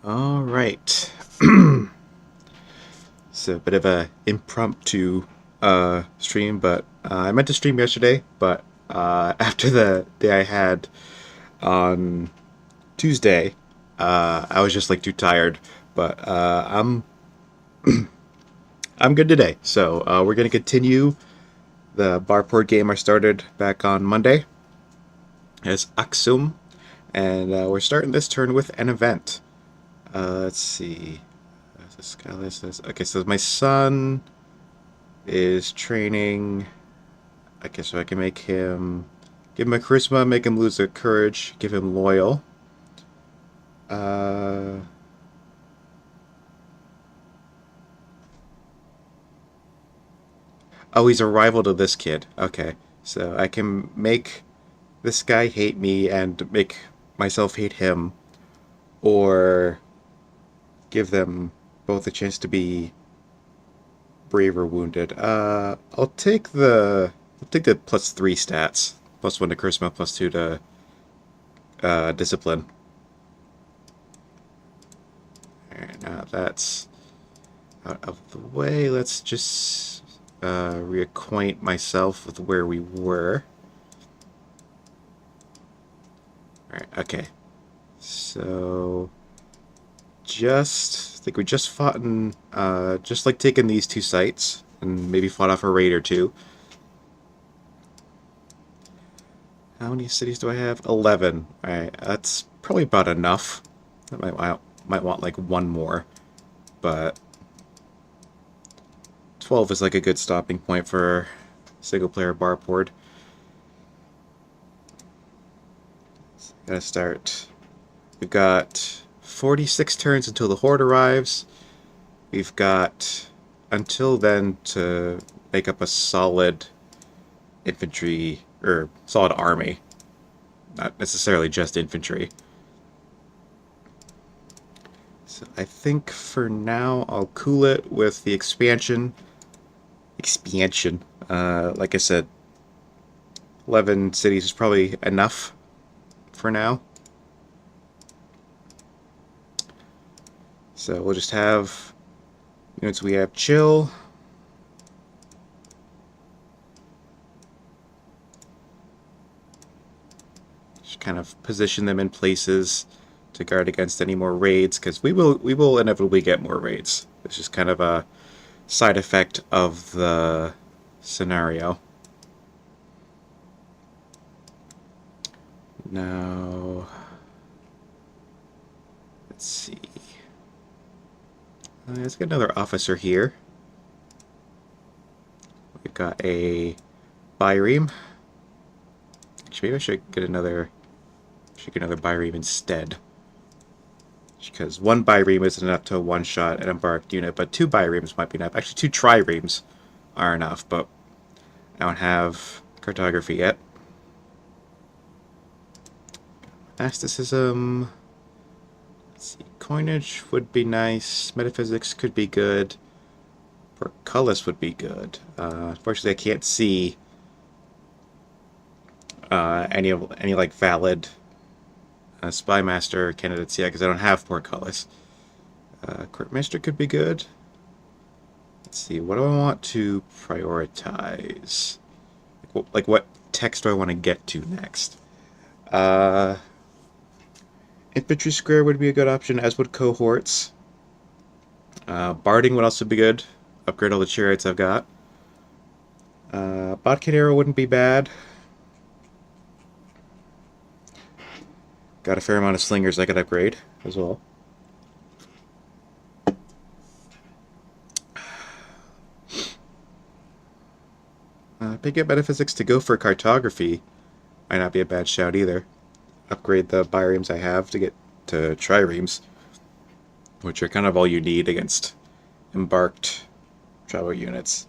All right. It's a bit of a impromptu stream, but I meant to stream yesterday, but after the day I had on Tuesday, I was just like too tired. But I'm good today. So we're gonna continue the Barport game I started back on Monday. It's Aksum, and we're starting this turn with an event. Let's see. Okay, so my son is training. Okay, so I can make him, give him a charisma, make him lose a courage, give him loyal. Uh, oh, he's a rival to this kid. Okay, so I can make this guy hate me and make myself hate him, or give them both a chance to be brave or wounded. I'll take the +3 stats, +1 to charisma, +2 to discipline. Alright, now that's out of the way. Let's just reacquaint myself with where we were. Alright, okay. So I think we just fought in just like taking these two sites and maybe fought off a raid or two. How many cities do I have? 11. Alright, that's probably about enough. I might want like one more, but 12 is like a good stopping point for single player Barport. Gotta start. We've got 46 turns until the Horde arrives. We've got until then to make up a solid infantry, or solid army. Not necessarily just infantry. So I think for now I'll cool it with the expansion. Like I said, 11 cities is probably enough for now. So we'll just have units we have chill. Just kind of position them in places to guard against any more raids, because we will inevitably get more raids. It's just kind of a side effect of the scenario. Now, let's see. Let's get another officer here. We've got a Byreme. Actually, maybe I should get another Byreme instead. Because one Byreme isn't enough to one-shot an embarked unit, but two Byremes might be enough. Actually, two Triremes are enough, but I don't have cartography yet. Mysticism. Let's see. Coinage would be nice. Metaphysics could be good. Portcullis would be good. Unfortunately, I can't see any like valid spy master candidates yet because I don't have portcullis. Courtmaster could be good. Let's see. What do I want to prioritize? Like what text do I want to get to next? Infantry square would be a good option, as would cohorts. Barding would also be good. Upgrade all the chariots I've got. Botkin arrow wouldn't be bad. Got a fair amount of slingers I could upgrade as well. Pick up metaphysics to go for cartography might not be a bad shout either. Upgrade the Byremes I have to get to Triremes, which are kind of all you need against embarked travel units.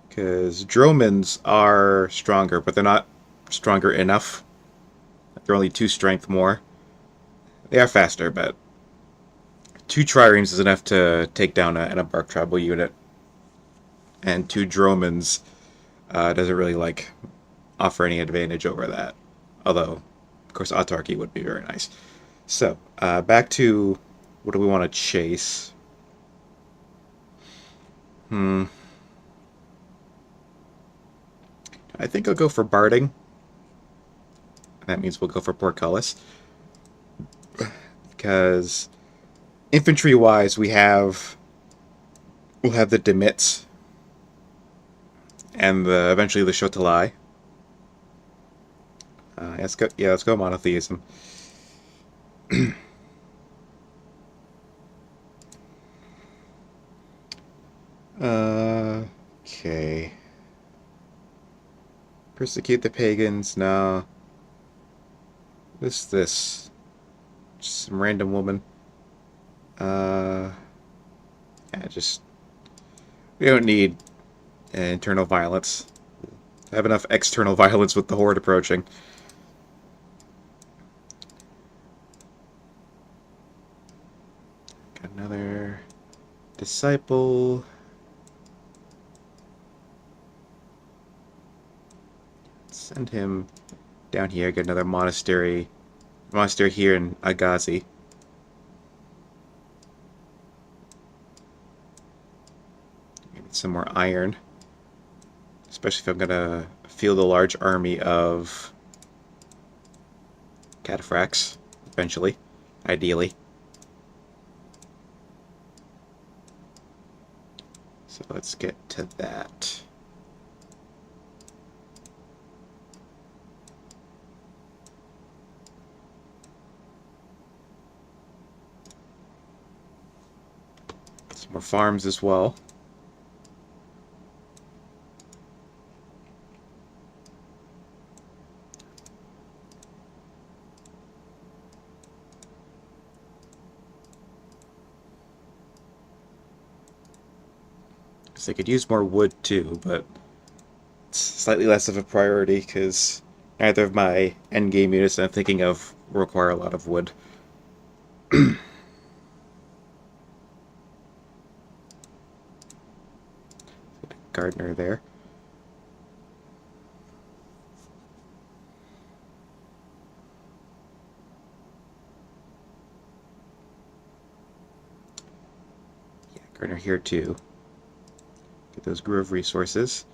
Because Dromans are stronger, but they're not stronger enough. They're only 2 strength more. They are faster, but 2 Triremes is enough to take down an embarked travel unit. And 2 Dromans doesn't really like offer any advantage over that. Although, of course, autarky would be very nice. So, back to What do we want to chase? I think I'll go for barding. That means we'll go for portcullis. Because infantry-wise, we'll have the Demits and eventually the Shotalai. Let's go. Yeah, let's go monotheism. Okay. Persecute the pagans. No. This? Just some random woman. Yeah, just we don't need internal violence. I have enough external violence with the Horde approaching. Got another disciple. Send him down here. Get another monastery. Monastery here in Agazi. Maybe some more iron. Especially if I'm gonna field a large army of cataphracts, eventually. Ideally. So let's get to that. Some more farms as well. They could use more wood too, but it's slightly less of a priority because neither of my endgame units I'm thinking of require a lot of wood. Gardener there. Yeah, gardener here too. Get those grove resources.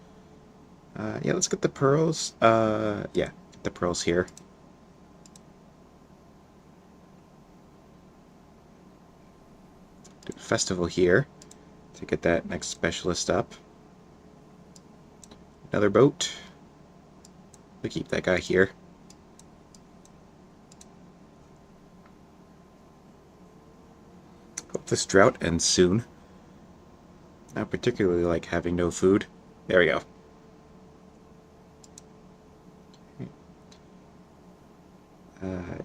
Yeah, let's get the pearls. Yeah, get the pearls here. Do a festival here to get that next specialist up. Another boat. We'll keep that guy here. Hope this drought ends soon. I particularly like having no food. There we go.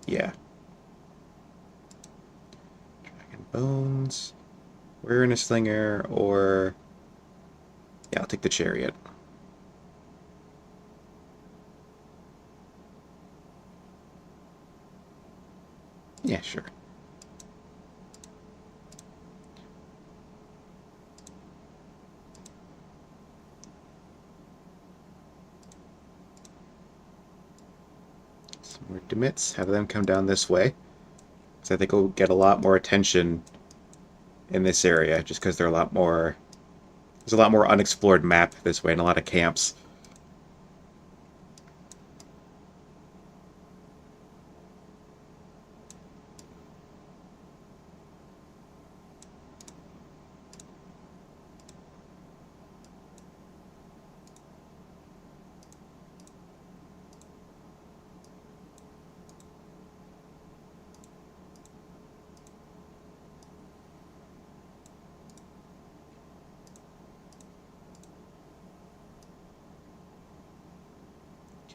Yeah. Dragon Bones. We're in a slinger, or... Yeah, I'll take the chariot. Yeah, sure. Some more Demits. Have them come down this way. So I think we'll get a lot more attention in this area, just because they're a lot more... There's a lot more unexplored map this way, and a lot of camps.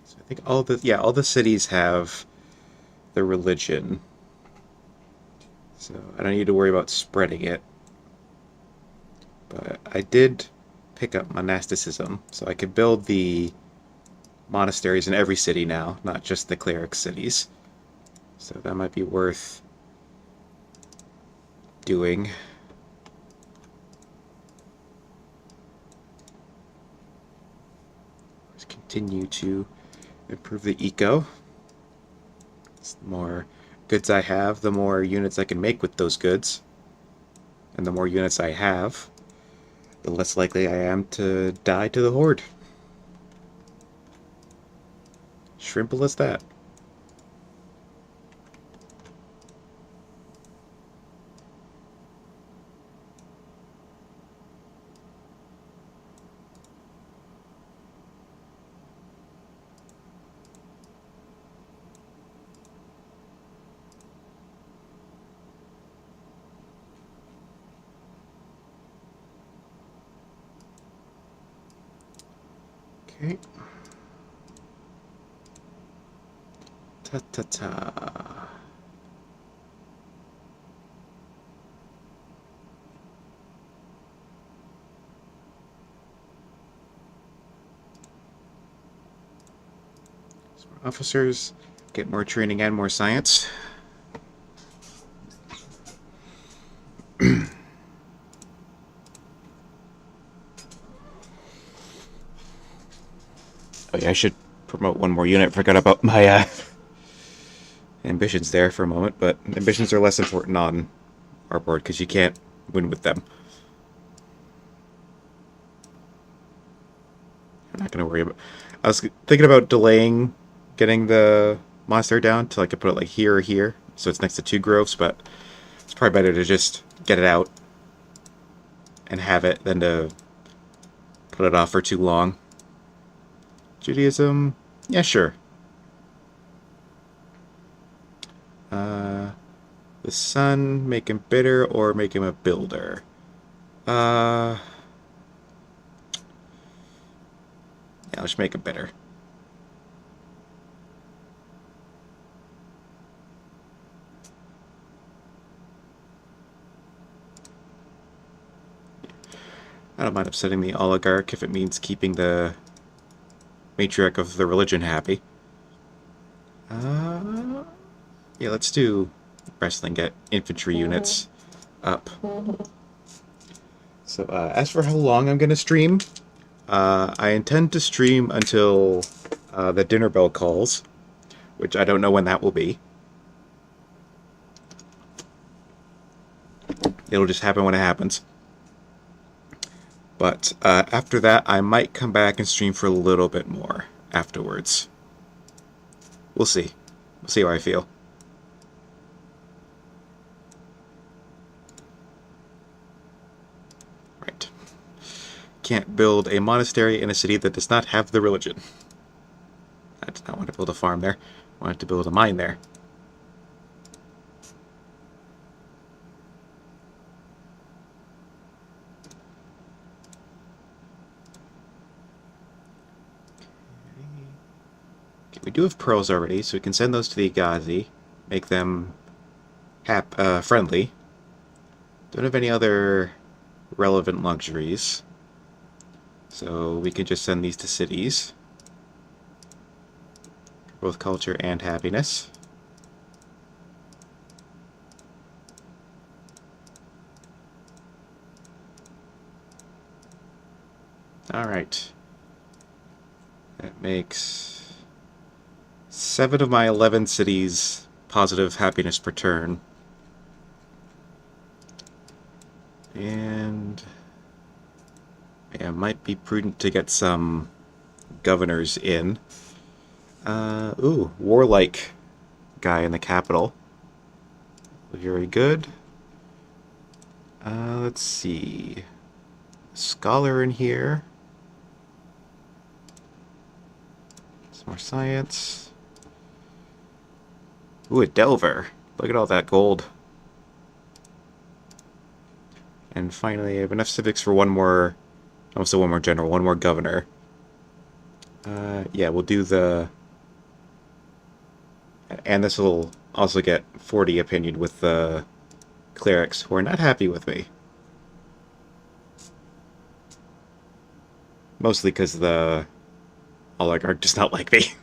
So I think all the cities have the religion. So I don't need to worry about spreading it. But I did pick up monasticism, so I could build the monasteries in every city now, not just the cleric cities. So that might be worth doing. Let's continue to improve the eco. It's more goods I have, the more units I can make with those goods. And the more units I have, the less likely I am to die to the Horde. Simple as that. Okay. Ta-ta-ta. Officers get more training and more science. Oh yeah, I should promote one more unit. Forgot about my ambitions there for a moment, but ambitions are less important on our board because you can't win with them. I'm not going to worry about... I was thinking about delaying getting the monastery down till I could put it like here or here, so it's next to two groves, but it's probably better to just get it out and have it than to put it off for too long. Judaism? Yeah, sure. The son, make him bitter or make him a builder? Yeah, let's make him bitter. I don't mind upsetting the oligarch if it means keeping the matriarch of the religion happy. Yeah, let's do wrestling, get infantry units up. So, as for how long I'm going to stream, I intend to stream until the dinner bell calls, which I don't know when that will be. It'll just happen when it happens. But after that, I might come back and stream for a little bit more afterwards. We'll see. We'll see how I feel. Right. Can't build a monastery in a city that does not have the religion. I did not want to build a farm there. I wanted to build a mine there. We do have pearls already, so we can send those to the Agazi, make them friendly. Don't have any other relevant luxuries, so we can just send these to cities. Both culture and happiness. Alright. That makes 7 of my 11 cities positive happiness per turn. And yeah, it might be prudent to get some governors in. Ooh, warlike guy in the capital. Very good. Let's see. Scholar in here. Some more science. Ooh, a Delver. Look at all that gold. And finally, I have enough civics for one more... Also one more general, one more governor. Yeah, we'll do the... And this will also get 40 opinion with the clerics who are not happy with me. Mostly because the oligarch does not like me.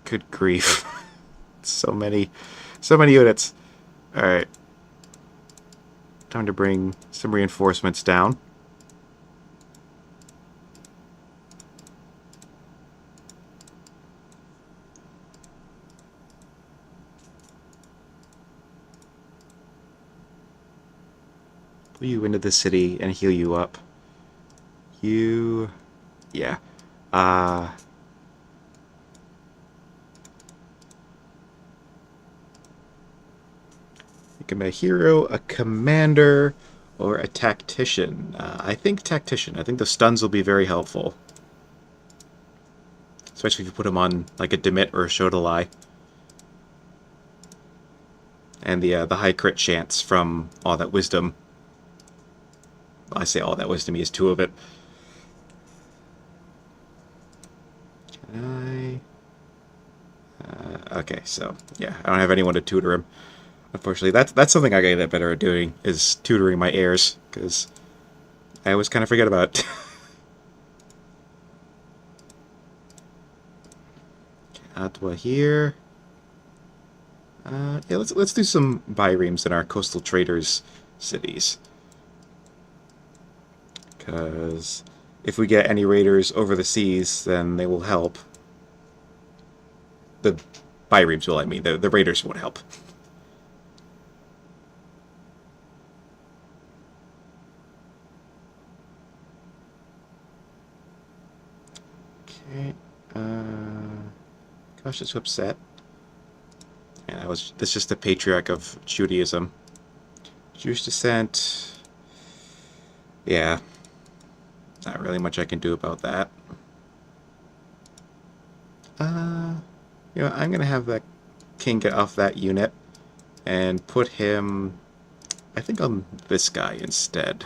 Good grief. So many units. Alright. Time to bring some reinforcements down. pull you into the city and heal you up. You... yeah. You can be a hero, a commander, or a tactician. I think tactician. I think the stuns will be very helpful. Especially if you put them on like a Demit or a Shodalai. And the high crit chance from all that wisdom. I say all that wisdom, he has 2 of it. Can I... okay, so, yeah, I don't have anyone to tutor him. Unfortunately, that's something I gotta get better at doing, is tutoring my heirs, because I always kind of forget about it. Atwa here. Yeah, let's do some bireams in our coastal traders' cities. Because if we get any raiders over the seas, then they will help. The bireams will, I mean. The raiders won't help. Okay. Cautious upset. Yeah, that's just the patriarch of Judaism. Jewish descent. Yeah. Not really much I can do about that. You know, I'm gonna have that king get off that unit and put him, I think, on this guy instead.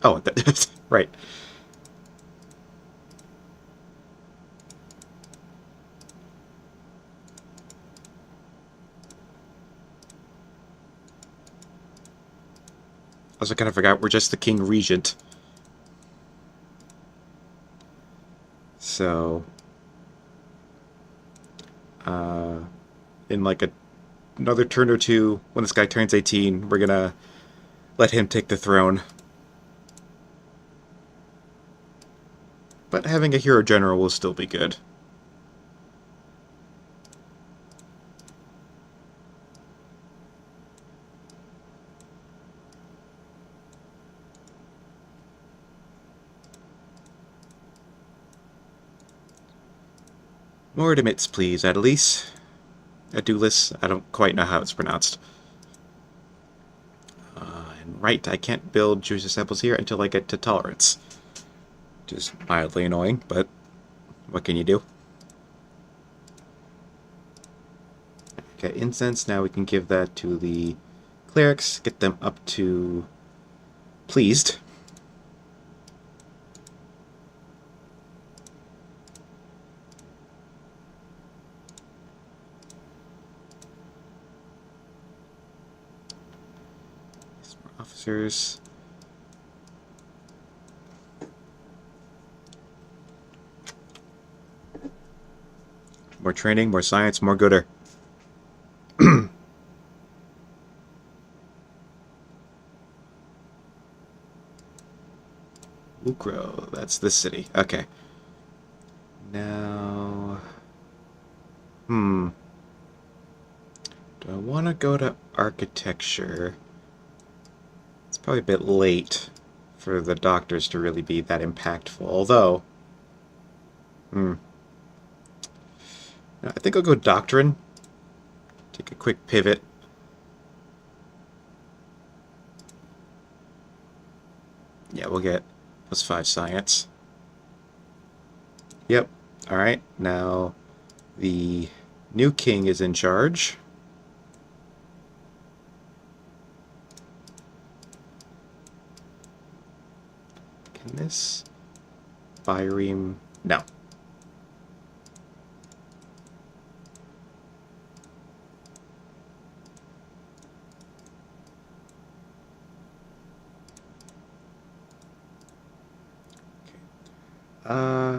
Oh, right. Also, kind of forgot we're just the king regent. So, in like another turn or two, when this guy turns 18, we're gonna let him take the throne. But having a hero general will still be good. More admits, please, Adelise. Adulis, I don't quite know how it's pronounced. And right, I can't build Jewish disciples here until I get to tolerance. Which is mildly annoying, but what can you do? Okay, incense, now we can give that to the clerics, get them up to pleased. More officers. More training, more science, more gooder. Ukro, that's this city. Okay. Now... do I want to go to architecture? It's probably a bit late for the doctors to really be that impactful, although... I think I'll go doctrine. Take a quick pivot. Yeah, we'll get +5 science. Yep. Alright, now the new king is in charge. Can this bireme? No.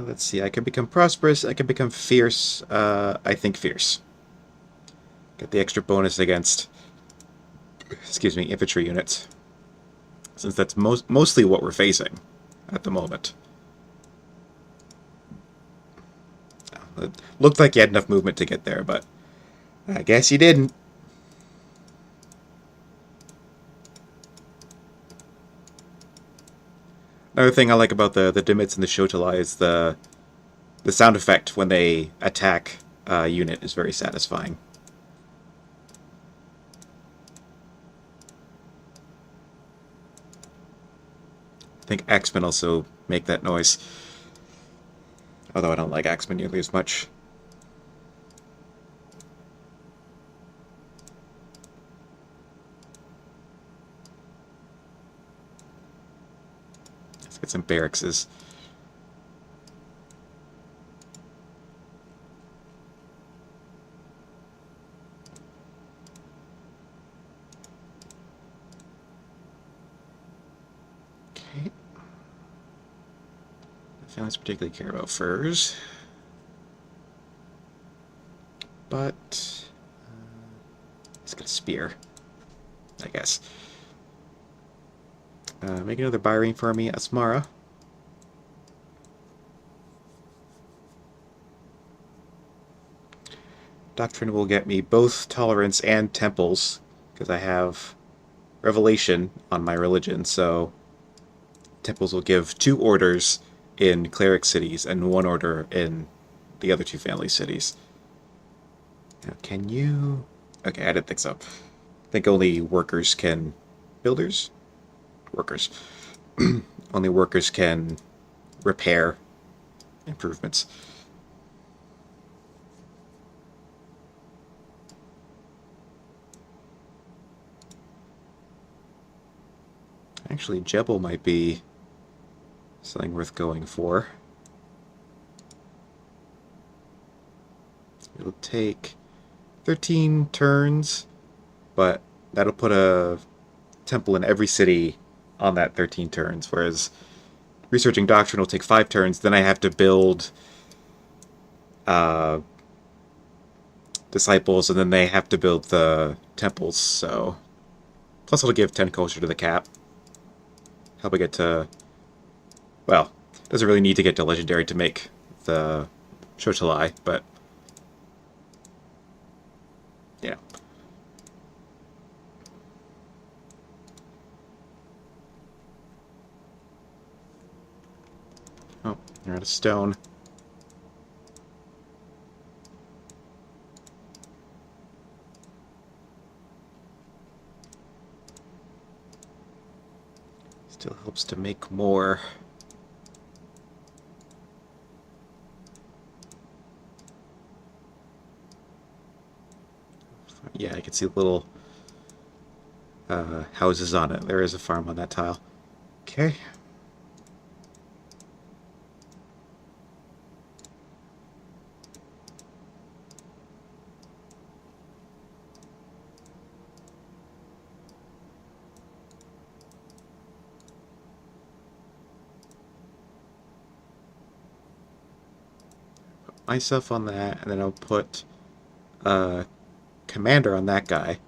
Let's see, I can become prosperous, I can become fierce, I think fierce. Get the extra bonus against, excuse me, infantry units. Since that's mostly what we're facing at the moment. It looked like you had enough movement to get there, but I guess you didn't. Another thing I like about the Dimits and the Shotalai is the sound effect when they attack a unit is very satisfying. I think Axemen also make that noise. Although I don't like Axemen nearly as much. Let's get some barrackses. Okay. The families particularly care about furs. But let's get a spear, I guess. Make another Barbarian for me, Asmara. Doctrine will get me both tolerance and temples, because I have revelation on my religion, so temples will give 2 orders in cleric cities and 1 order in the other 2 family cities. Now, can you... Okay, I didn't think so. I think only workers can... Builders? Workers. Only workers can repair improvements. Actually, Jebel might be something worth going for. It'll take 13 turns, but that'll put a temple in every city on that 13 turns, whereas researching doctrine will take 5 turns, then I have to build disciples, and then they have to build the temples, so... Plus it'll give 10 culture to the cap. Help I get to... Well, doesn't really need to get to legendary to make the Shotalai, but... Yeah. Oh, you're out of stone. Still helps to make more. Yeah, I can see little houses on it. There is a farm on that tile. Okay. Put myself on that, and then I'll put commander on that guy.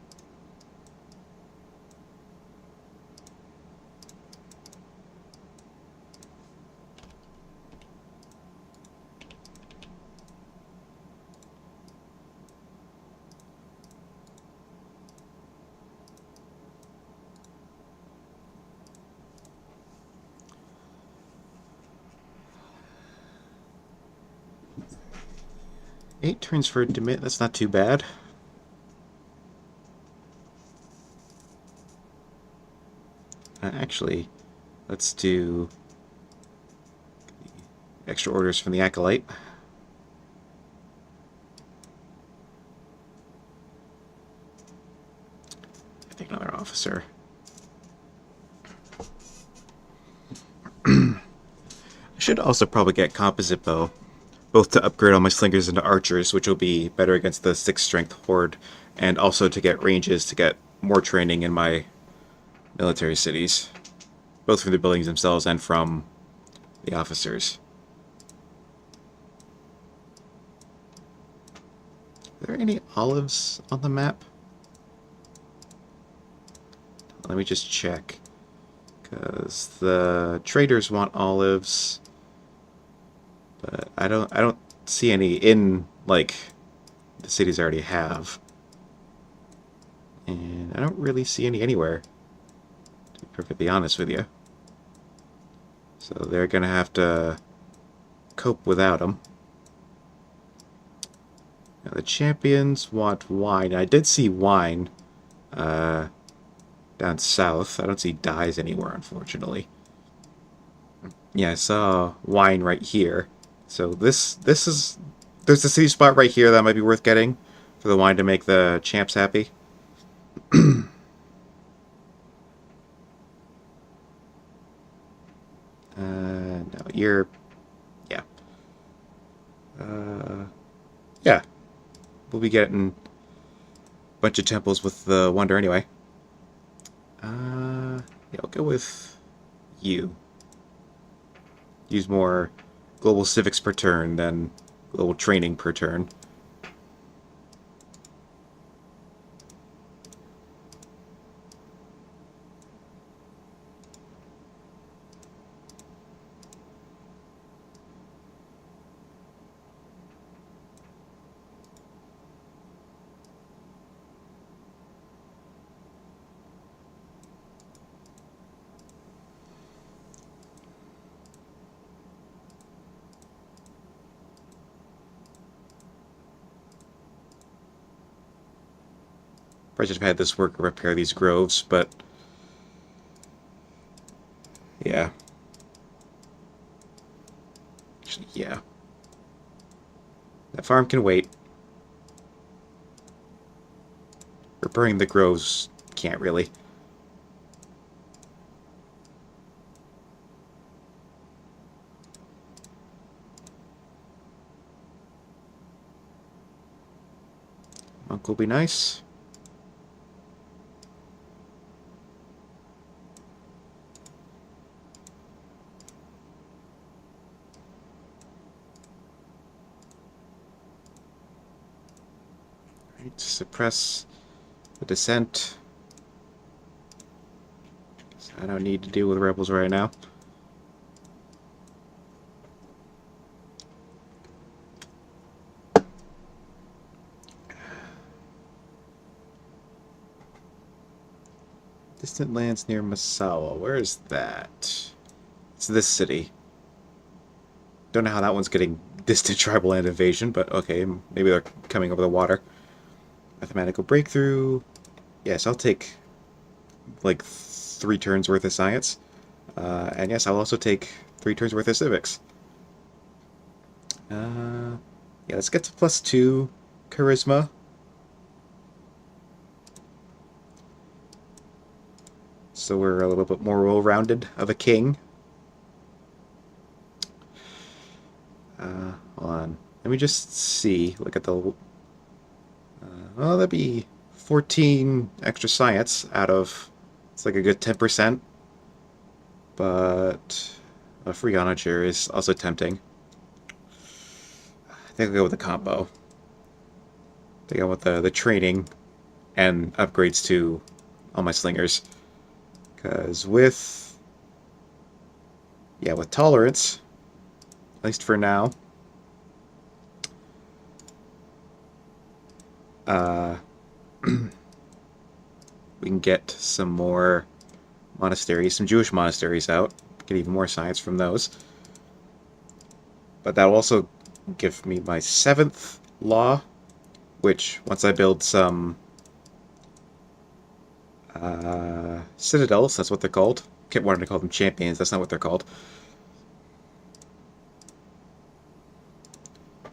Eight turns for Demit, that's not too bad. Actually, let's do extra orders from the Acolyte. I think another officer. I should also probably get composite bow, both to upgrade all my slingers into archers, which will be better against the 6 strength horde, and also to get ranges to get more training in my military cities, both from the buildings themselves and from the officers. Are there any olives on the map? Let me just check, because the traders want olives, but I don't see any in, like, the cities I already have. And I don't really see any anywhere, to be perfectly honest with you. So they're going to have to cope without them. Now, the champions want wine. I did see wine down south. I don't see dyes anywhere, unfortunately. Yeah, I saw wine right here. So this is... There's a city spot right here that might be worth getting for the wine to make the champs happy. No, you're... Yeah. Yeah. We'll be getting a bunch of temples with the wonder anyway. Yeah, I'll go with you. Use more global civics per turn than global training per turn. Probably should have had this worker repair these groves, but yeah. Actually, yeah. That farm can wait. Repairing the groves can't really. Monk will be nice. Right, suppress the descent. I don't need to deal with rebels right now. Distant lands near Masawa. Where is that? It's this city. Don't know how that one's getting distant tribal land invasion, but okay, maybe they're coming over the water. Mathematical breakthrough. Yes, I'll take like 3 turns worth of science. And yes, I'll also take 3 turns worth of civics. Yeah, let's get to +2 charisma. So we're a little bit more well-rounded of a king. Hold on. Let me just see. Look at the... well, that'd be 14 extra science out of... It's like a good 10%. But a free onager is also tempting. I think I'll go with the combo. I think I'll go with the training and upgrades to all my slingers. Because with... Yeah, with tolerance, at least for now, we can get some more monasteries, some Jewish monasteries out. Get even more science from those. But that'll also give me my 7th law, which, once I build some citadels, that's what they're called. Kept wanting to call them champions, that's not what they're called.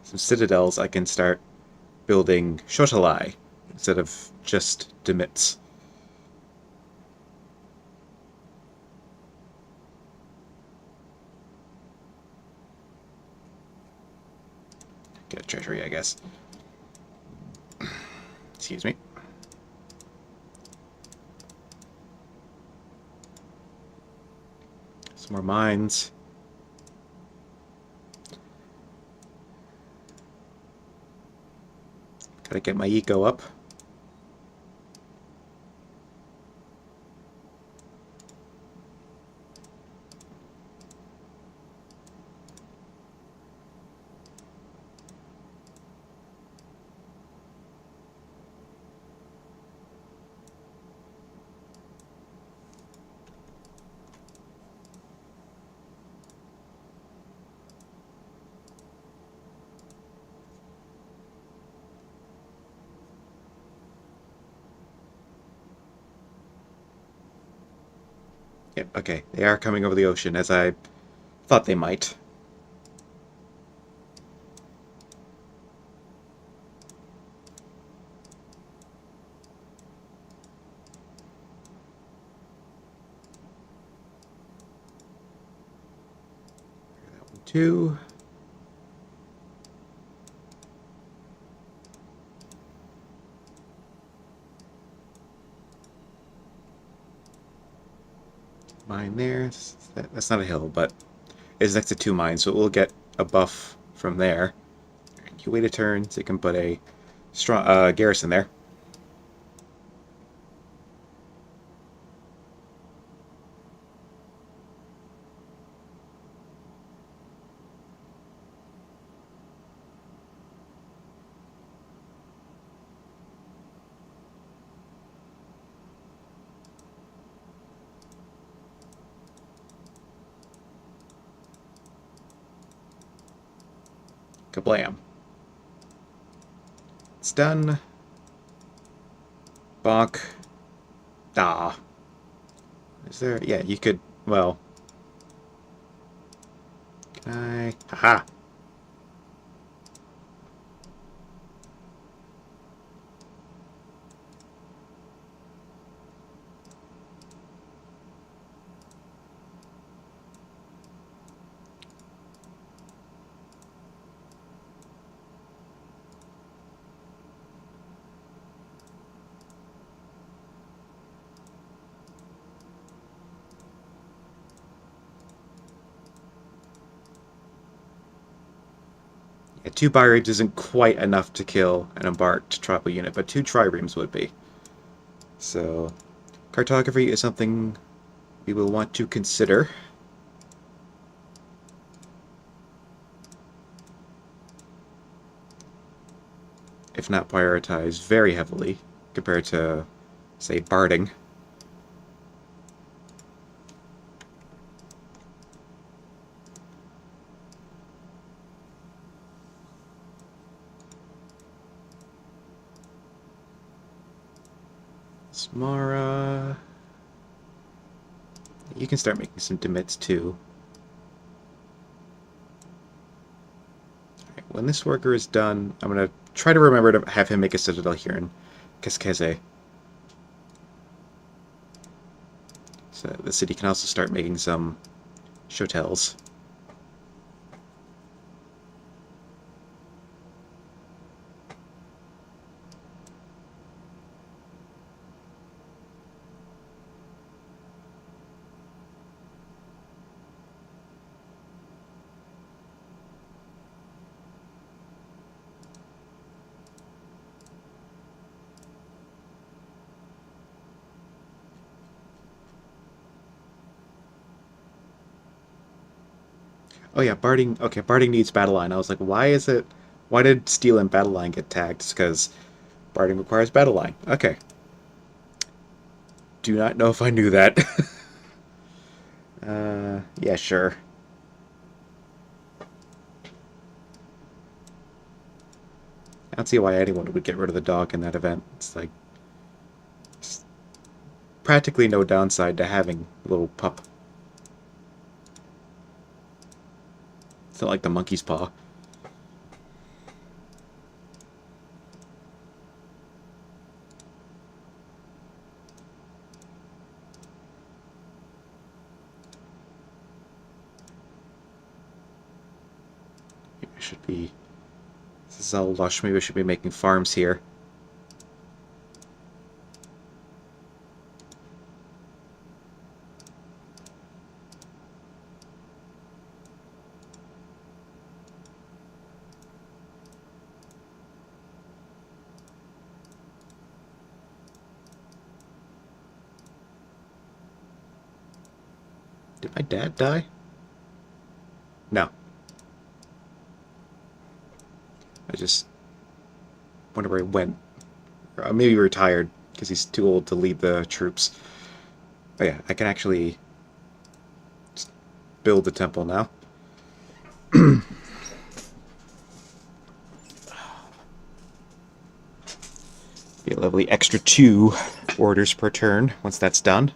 Some citadels, I can start building shotalai instead of just demits. Get a treasury, I guess. Excuse me. Some more mines. Gotta get my eco up. Yep, okay. They are coming over the ocean, as I thought they might. That one too. Mine there. That's not a hill, but it's next to two mines, so we'll get a buff from there. You wait a turn so you can put a strong garrison there. Kablam. It's done. Bonk. Ah. Is there... Yeah, you could... Well... Can I... Haha! Yeah, two bireams isn't quite enough to kill an embarked tribal unit, but two triremes would be. So, cartography is something we will want to consider. If not prioritize very heavily compared to, say, barding. Smara. You can start making some demits too. Alright, when this worker is done, I'm going to try to remember to have him make a citadel here in Keskeze. So the city can also start making some hotels. Oh yeah, Barding. Okay, Barding needs Battle Line. I was like, why is it? Why did Steel and Battle Line get tagged? It's because Barding requires Battle Line. Okay. Do not know if I knew that. Yeah, sure. I don't see why anyone would get rid of the dog in that event. It's like it's practically no downside to having a little pup. It's not like the monkey's paw. Should be... This is all lush. Maybe I should be making farms here. Did my dad die? No. I just wonder where he went. Or maybe he retired because he's too old to lead the troops. Oh yeah, I can actually just build the temple now. Be a lovely extra 2 orders per turn once that's done.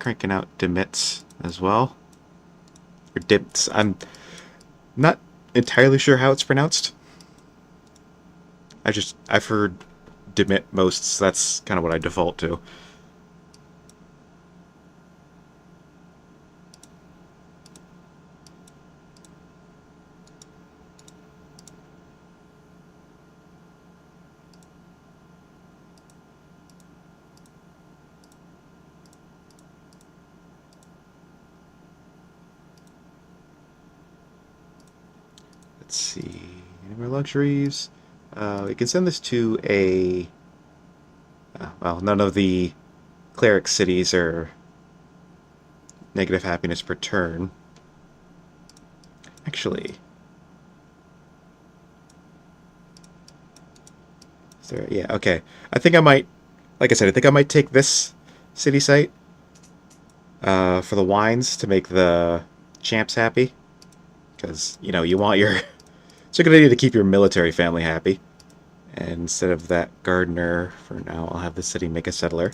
cranking out Dimits as well. Or Dimts. I'm not entirely sure how it's pronounced. I've heard Dimit most, so that's kind of what I default to. Let's see. Any more luxuries? We can send this to a... well, none of the cleric cities are negative happiness per turn. Actually... Is there, yeah, okay. I think I might... Like I said, I think I might take this city site for the wines to make the champs happy. Because, you know, you want your... It's a good idea to keep your military family happy. And instead of that gardener, for now, I'll have the city make a settler.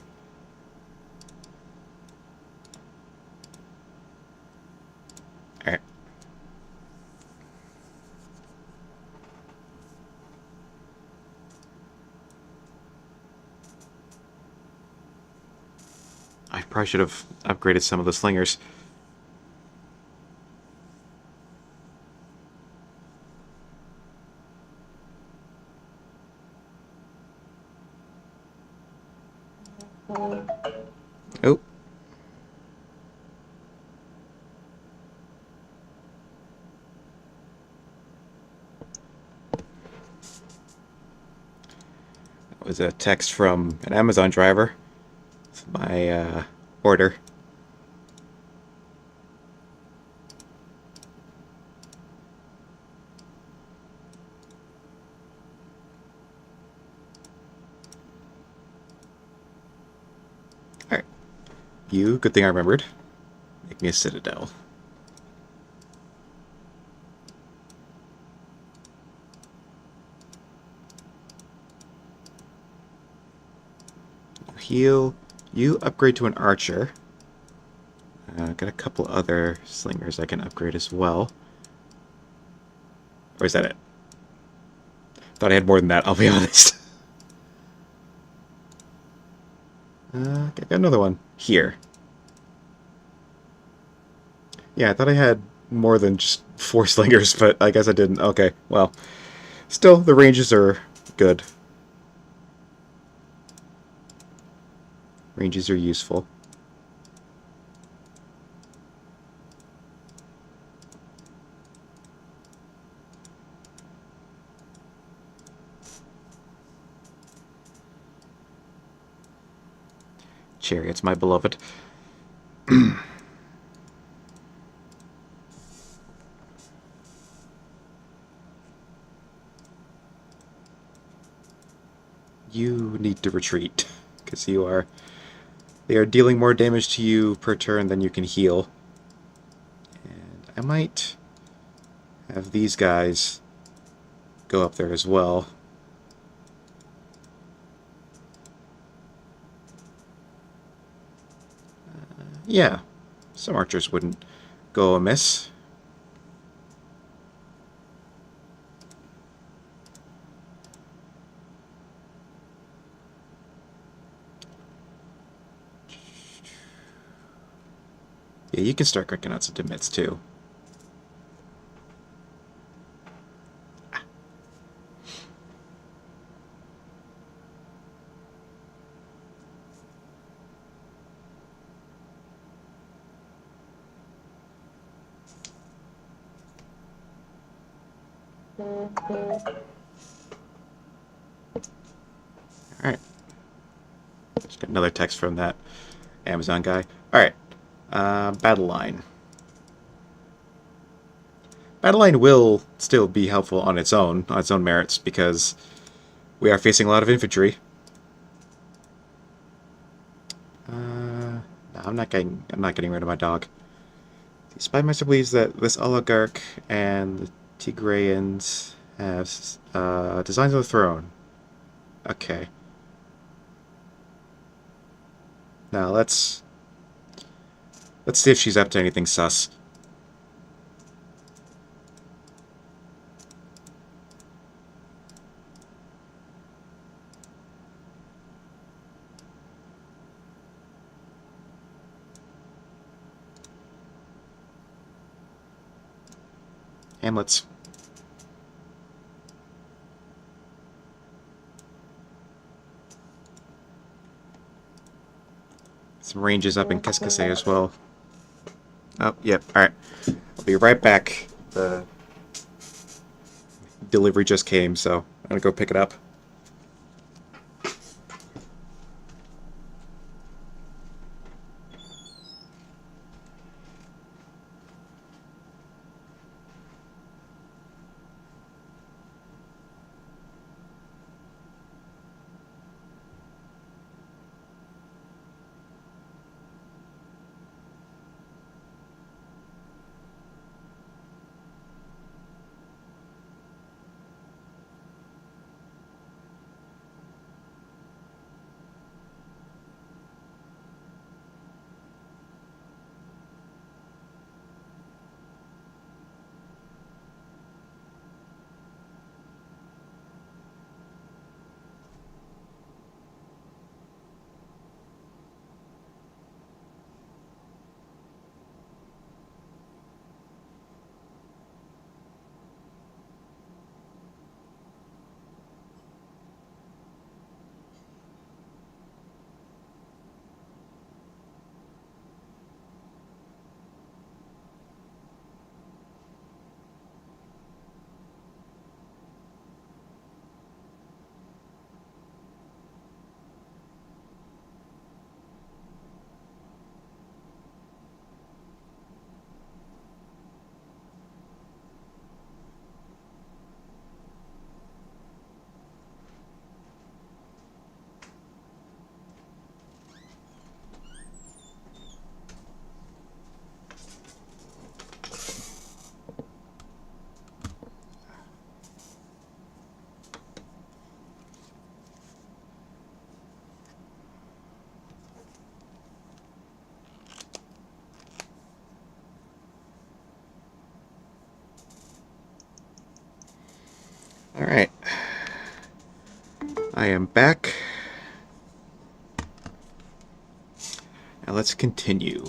Alright. I probably should have upgraded some of the slingers. Oh. That was a text from an Amazon driver. It's my order. Alright. You, good thing I remembered. Make me a citadel. Heal. You upgrade to an archer. Got a couple other slingers I can upgrade as well. Or is that it? Thought I had more than that, I'll be honest. Got another one here. Yeah, I thought I had more than just 4 slingers, but I guess I didn't. Okay, well. Still, the ranges are good. Ranges are useful. Chariots, my beloved. You need to retreat, because they are dealing more damage to you per turn than you can heal. And I might have these guys go up there as well. Yeah, some archers wouldn't go amiss. Yeah, you can start cranking out some dimits too. Alright. Just got another text from that Amazon guy. Alright. Battle line. Battle line will still be helpful on its own merits, because we are facing a lot of infantry. No, I'm not getting rid of my dog. The Spymaster believes that this oligarch and the Tigrayans have designs of the throne. Okay. Now let's Let's see if she's up to anything sus. Hamlets. Some ranges up in Keskase as well. Oh, yep. Alright. I'll be right back. The delivery just came, so I'm gonna go pick it up. Alright. I am back. Now let's continue.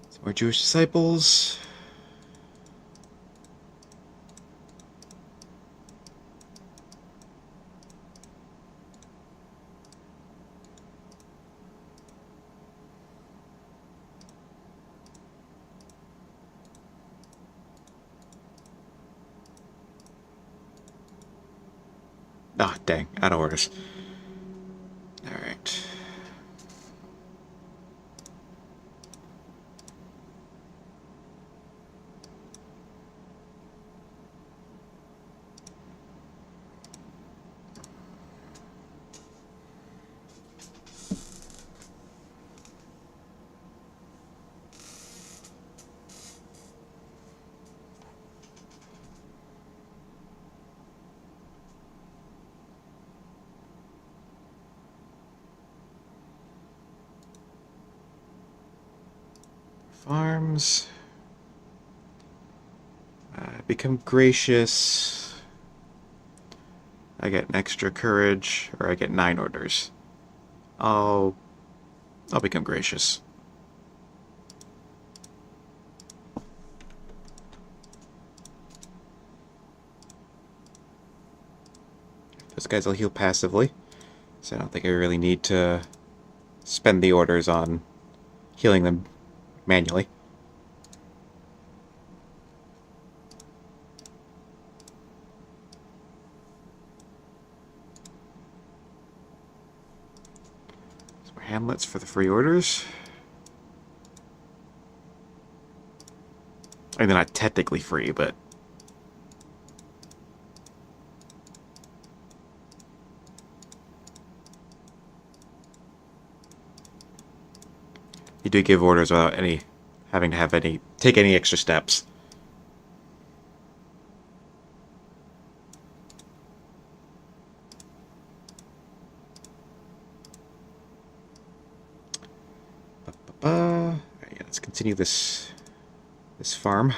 Some more Jewish disciples. Ah, dang, out of orders. Alright. Farms. Become gracious. I get an extra courage, or I get 9 orders. I'll become gracious. Those guys will heal passively, so I don't think I really need to spend the orders on healing them manually. Some more hamlets for the free orders. I mean, they're not technically free, but You do give orders without having to take any extra steps. Alright, yeah, let's continue this farm.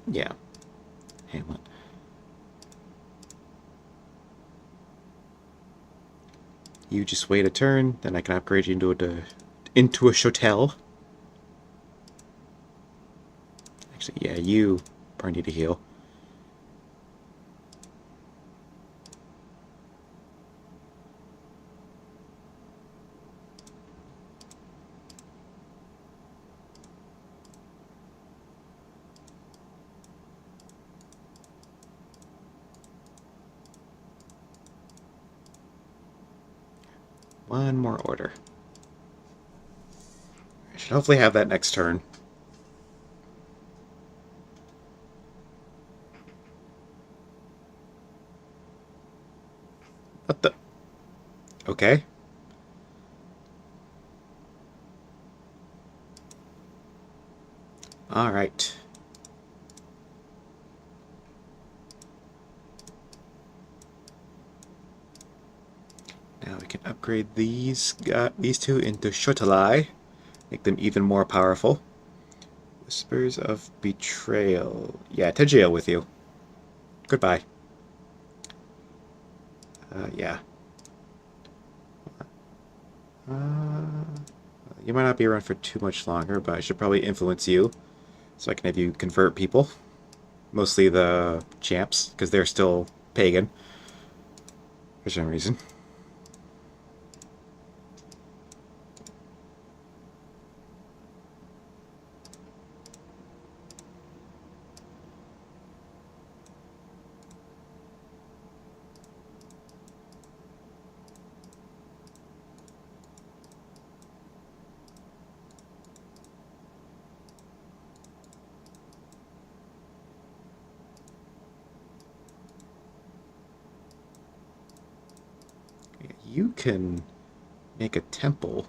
Yeah. Hamlet. You just wait a turn, then I can upgrade you into a hotel. Actually, yeah, you probably need to heal. One more order. I should hopefully have that next turn. What the? Okay. Alright. Now we can upgrade these two into Shotalai. Make them even more powerful. Whispers of Betrayal. Yeah, to jail with you. Goodbye. Yeah. You might not be around for too much longer, but I should probably influence you so I can have you convert people. Mostly the champs, because they're still pagan for some reason. You can make a temple.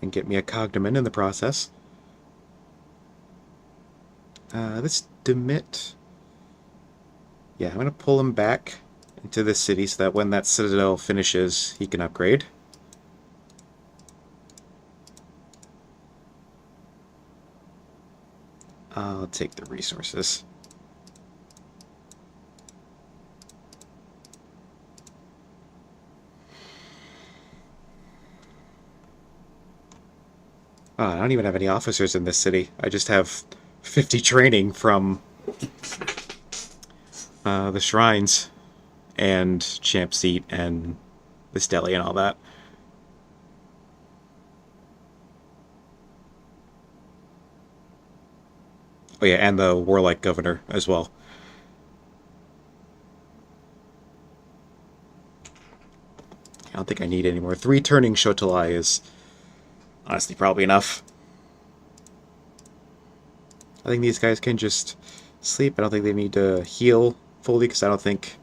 And get me a cognomen in the process. This Demit. Yeah, I'm going to pull him back into the city so that when that citadel finishes, he can upgrade. I'll take the resources. I don't even have any officers in this city. I just have 50 training from the shrines and Champ Seat and the Steli and all that. Oh yeah, and the Warlike Governor as well. I don't think I need any more. 3 turning Shotalai is honestly probably enough. I think these guys can just sleep. I don't think they need to heal fully because I don't think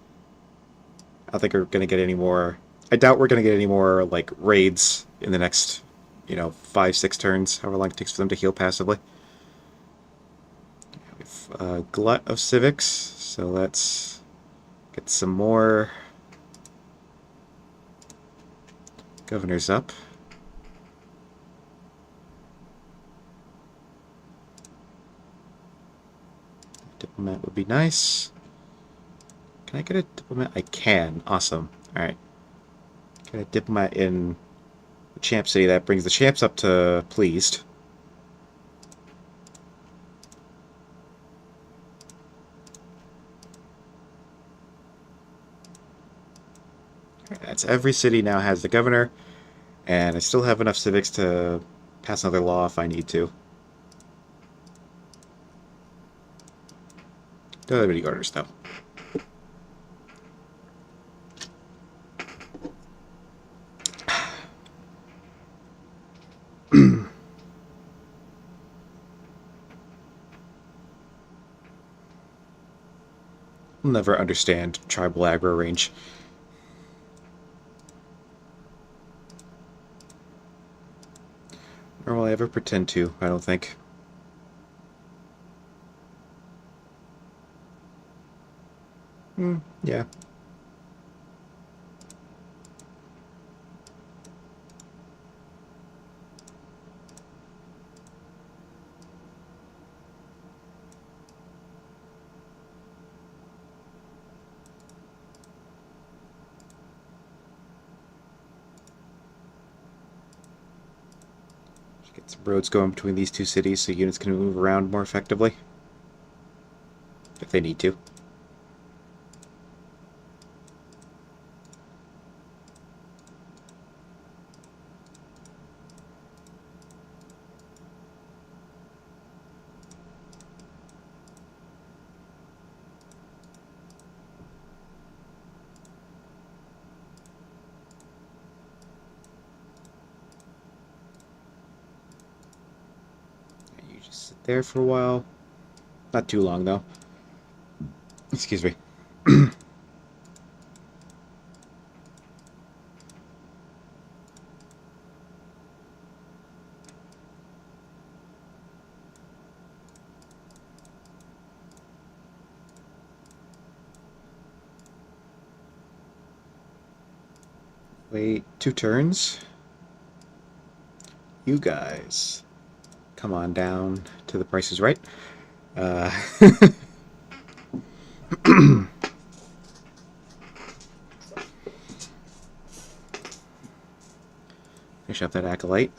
we're gonna get any more. I doubt we're gonna get any more like raids in the next, 5-6 turns, however long it takes for them to heal passively. We have a glut of civics, so let's get some more governors up. Diplomat would be nice. Can I get a diplomat? I can. Awesome. Alright. Get a diplomat in the champ city. That brings the champs up to pleased. That's every city now has the governor, and I still have enough civics to pass another law if I need to. Don't have any orders though. I'll never understand tribal aggro range. Nor will I ever pretend to, I don't think. Yeah. Get some roads going between these two cities so units can move around more effectively. If they need to. You just sit there for a while. Not too long, though. Excuse me. Wait 2 turns. You guys, come on down to the Price is Right. Finish up that Acolyte.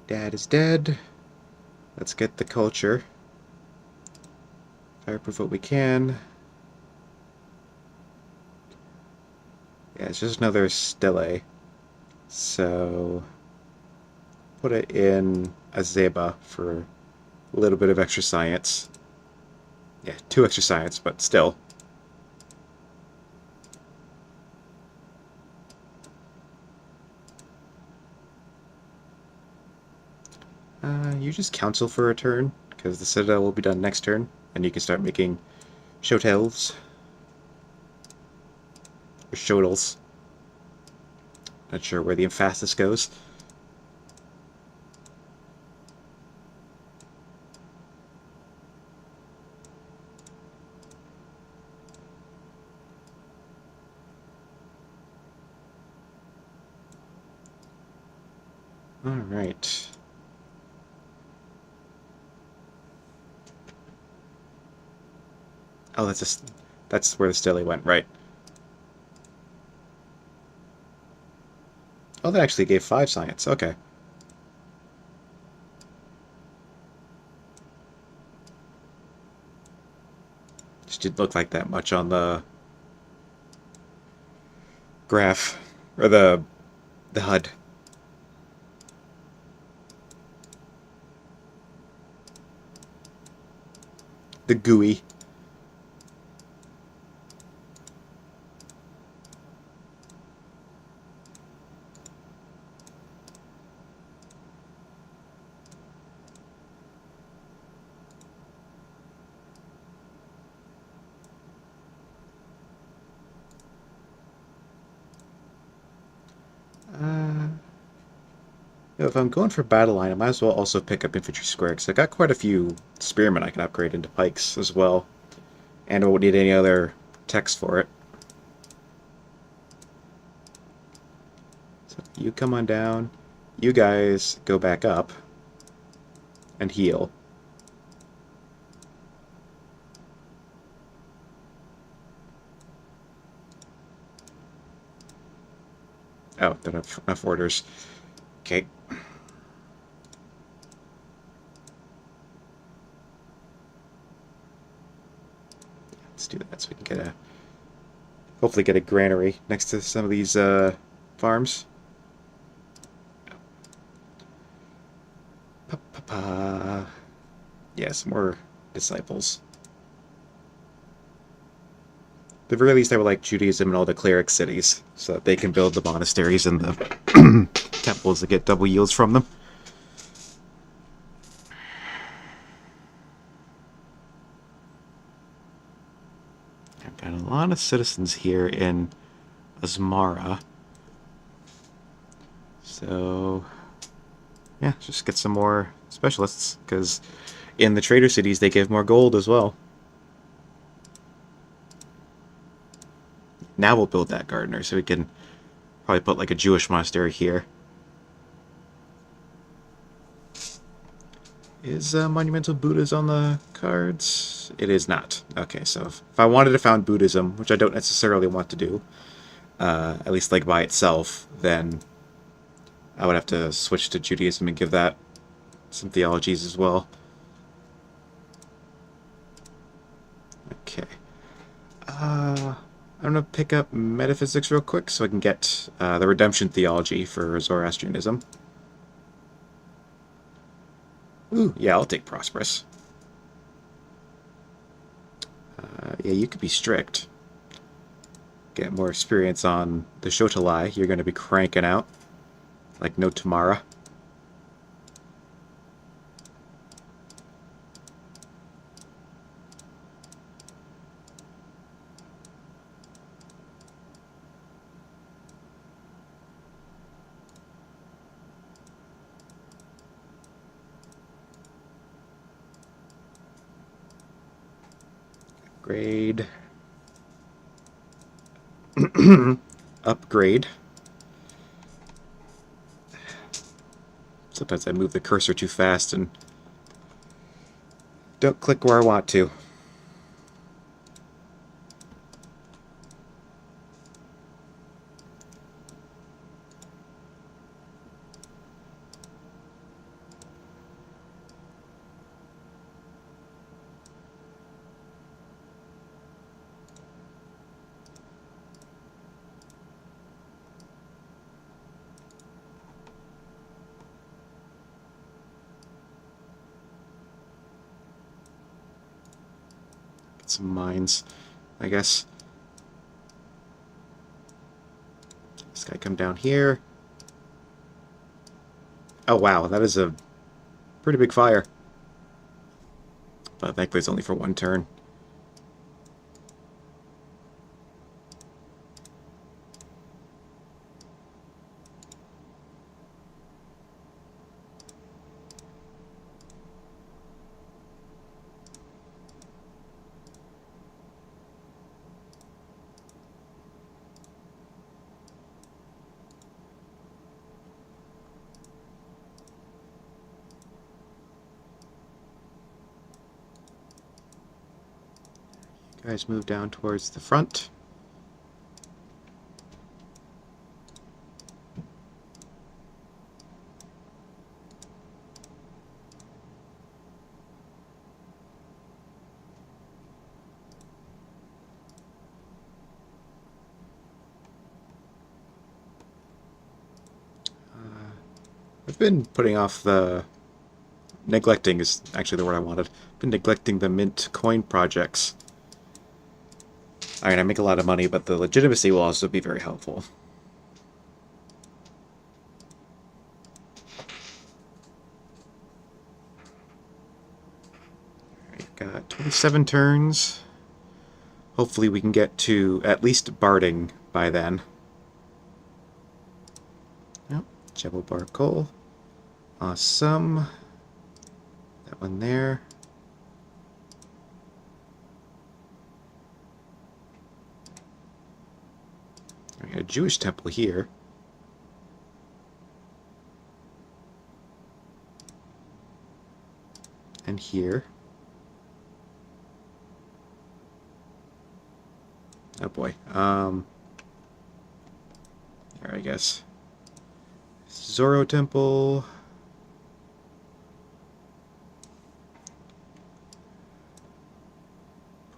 Dad is dead. Let's get the culture. Fireproof what we can. Yeah, it's just another stele. So put it in a Zeba for a little bit of extra science. Yeah, 2 extra science, but still. You just counsel for a turn, because the Citadel will be done next turn, and you can start making Shotelves. Or Shotels. Not sure where the emphasis goes. Alright. Oh, that's where the Stele went, right. Oh, that actually gave 5 science, okay. Just didn't look like that much on the graph, or the HUD. The GUI. If I'm going for battle line, I might as well also pick up infantry square, because I got quite a few spearmen I can upgrade into pikes as well. And I won't need any other text for it. So you come on down. You guys go back up and heal. Oh, don't have enough orders. Okay. Let's do that so we can get a hopefully get a granary next to some of these farms. Pa-pa-pa. Yeah, some more disciples. At the very least, I would like Judaism in all the cleric cities so that they can build the monasteries and the temples that get double yields from them. I've got a lot of citizens here in Asmara. So, yeah, just get some more specialists, because in the trader cities they give more gold as well. Now we'll build that gardener, so we can probably put like a Jewish monastery here. Is Monumental Buddhas on the cards? It is not. Okay, so if I wanted to found Buddhism, which I don't necessarily want to do, at least like by itself, then I would have to switch to Judaism and give that some theologies as well. Okay. I'm going to pick up metaphysics real quick so I can get the redemption theology for Zoroastrianism. Ooh, yeah, I'll take prosperous. Yeah, you could be strict. Get more experience on the Shotalai. You're going to be cranking out like no tomorrow. Grade. Upgrade. Sometimes I move the cursor too fast and don't click where I want to. Some mines, I guess. This guy come down here. Oh wow, that is a pretty big fire. But thankfully it's only for one turn. Guys move down towards the front. I've been putting off the... neglecting is actually the word I wanted. I've been neglecting the mint coin projects. I mean, I make a lot of money, but the legitimacy will also be very helpful. Alright, got 27 turns. Hopefully we can get to at least Barding by then. Yep, Jebel Barkol. Awesome. That one there. We got a Jewish temple here. And here. Oh boy. There, I guess. Zoro temple.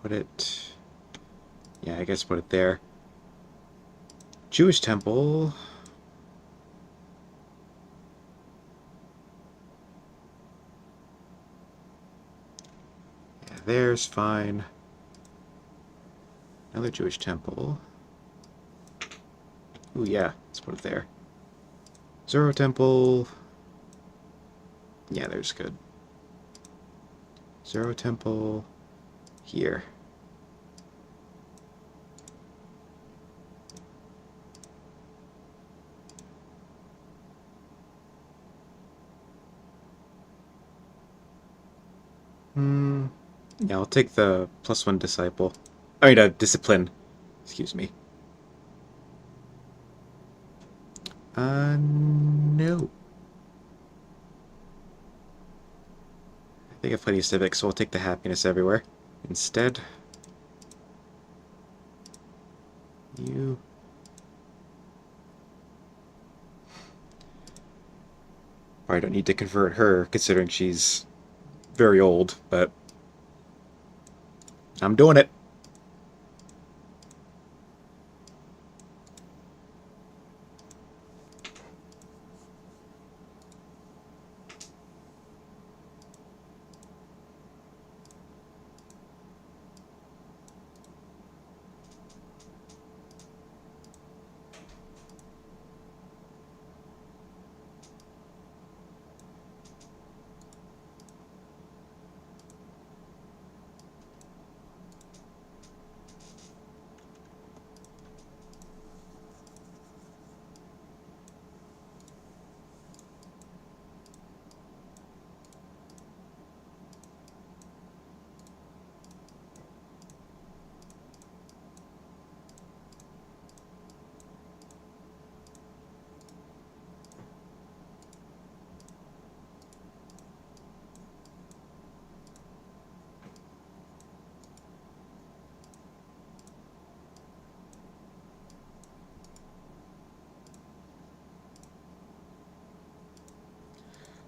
Put it Yeah, I guess put it there. Jewish temple. Yeah, there's fine. Another Jewish temple. Ooh, yeah, let's put it there. Zoro temple. Yeah, there's good. Zoro temple here. Yeah, I'll take the +1 disciple. I mean, discipline. Excuse me. No. I think I've plenty of civics, so I'll take the happiness everywhere. Instead, you... Probably don't need to convert her, considering she's very old, but I'm doing it.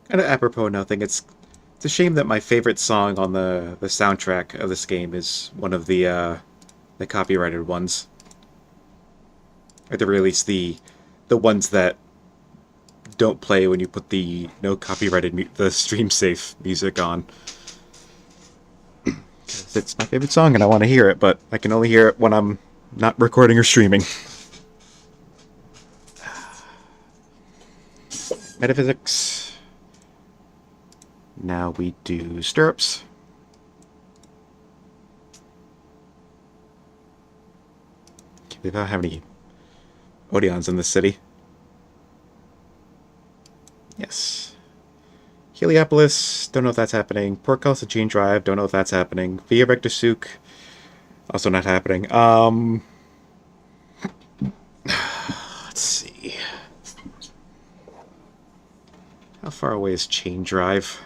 Kind of apropos nothing. It's a shame that my favorite song on the soundtrack of this game is one of the copyrighted ones. Or at the very least, the ones that don't play when you put the no copyrighted the stream safe music on. 'Cause it's my favorite song and I want to hear it, but I can only hear it when I'm not recording or streaming. Metaphysics. Now we do stirrups. Can't believe I don't have any Odeons in this city. Yes. Heliopolis, don't know if that's happening. Portcullis and Chain Drive, don't know if that's happening. Via Vector Souk, also not happening. Let's see. How far away is Chain Drive?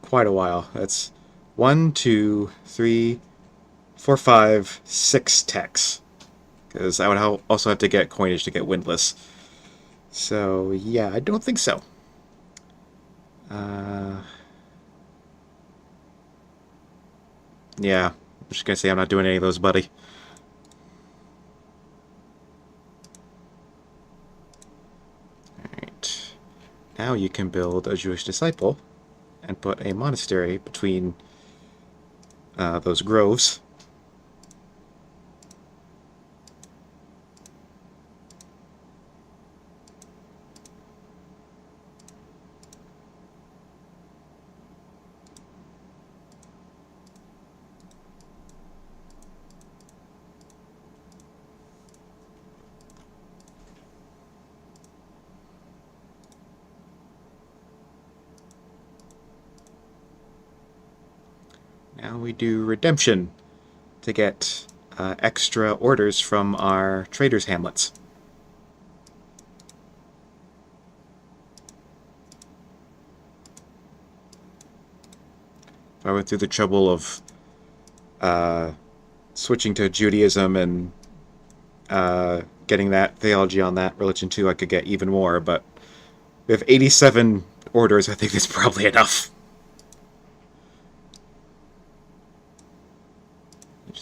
Quite a while. That's 1, 2, 3, 4, 5, 6 techs. Because I would also have to get coinage to get Windless. So, yeah, I don't think so. Yeah, I'm just gonna say I'm not doing any of those, buddy. Alright. Now you can build a Jewish disciple and put a monastery between those groves. Now we do redemption to get extra orders from our traders' hamlets. I went through the trouble of switching to Judaism and getting that theology on that religion too. I could get even more, but we have 87 orders. I think that's probably enough.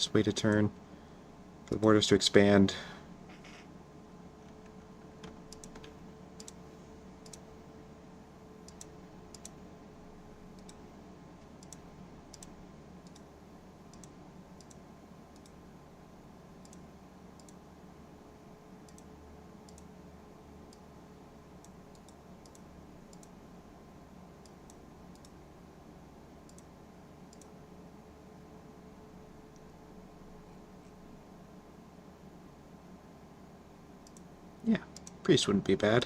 Just wait a turn for the borders to expand. Yeah, priest wouldn't be bad.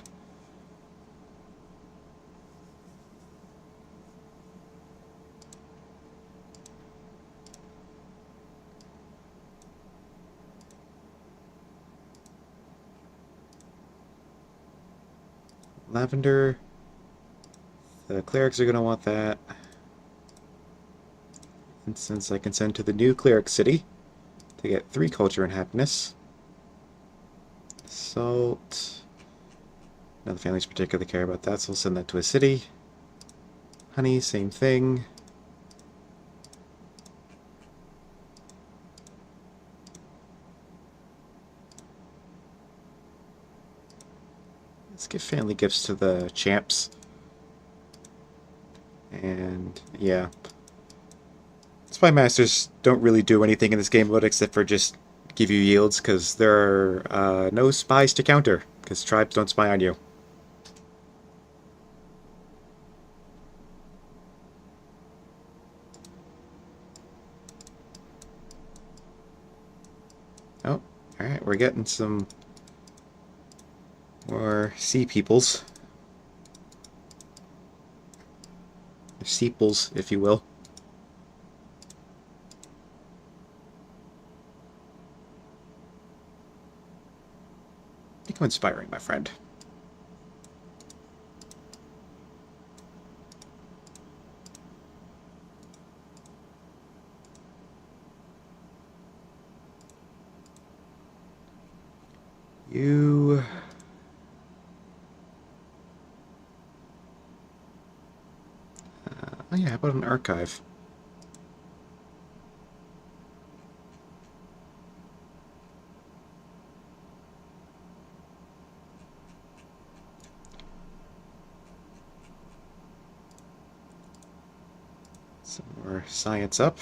Lavender. The clerics are going to want that. And since I can send to the new cleric city to get 3 culture and happiness. Salt. None of the families particularly care about that, so we'll send that to a city. Honey, same thing. Let's give family gifts to the champs. And yeah. Spy Masters don't really do anything in this game mode except for just give you yields, because there are no spies to counter, because tribes don't spy on you. Oh, alright, we're getting some more sea peoples. Seeples, if you will. Become inspiring, my friend. You... oh yeah, how about an archive? Some more science up.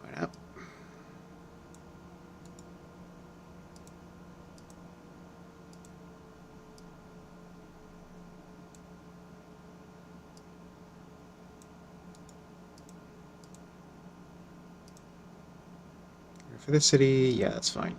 Right up. For the city, yeah, that's fine.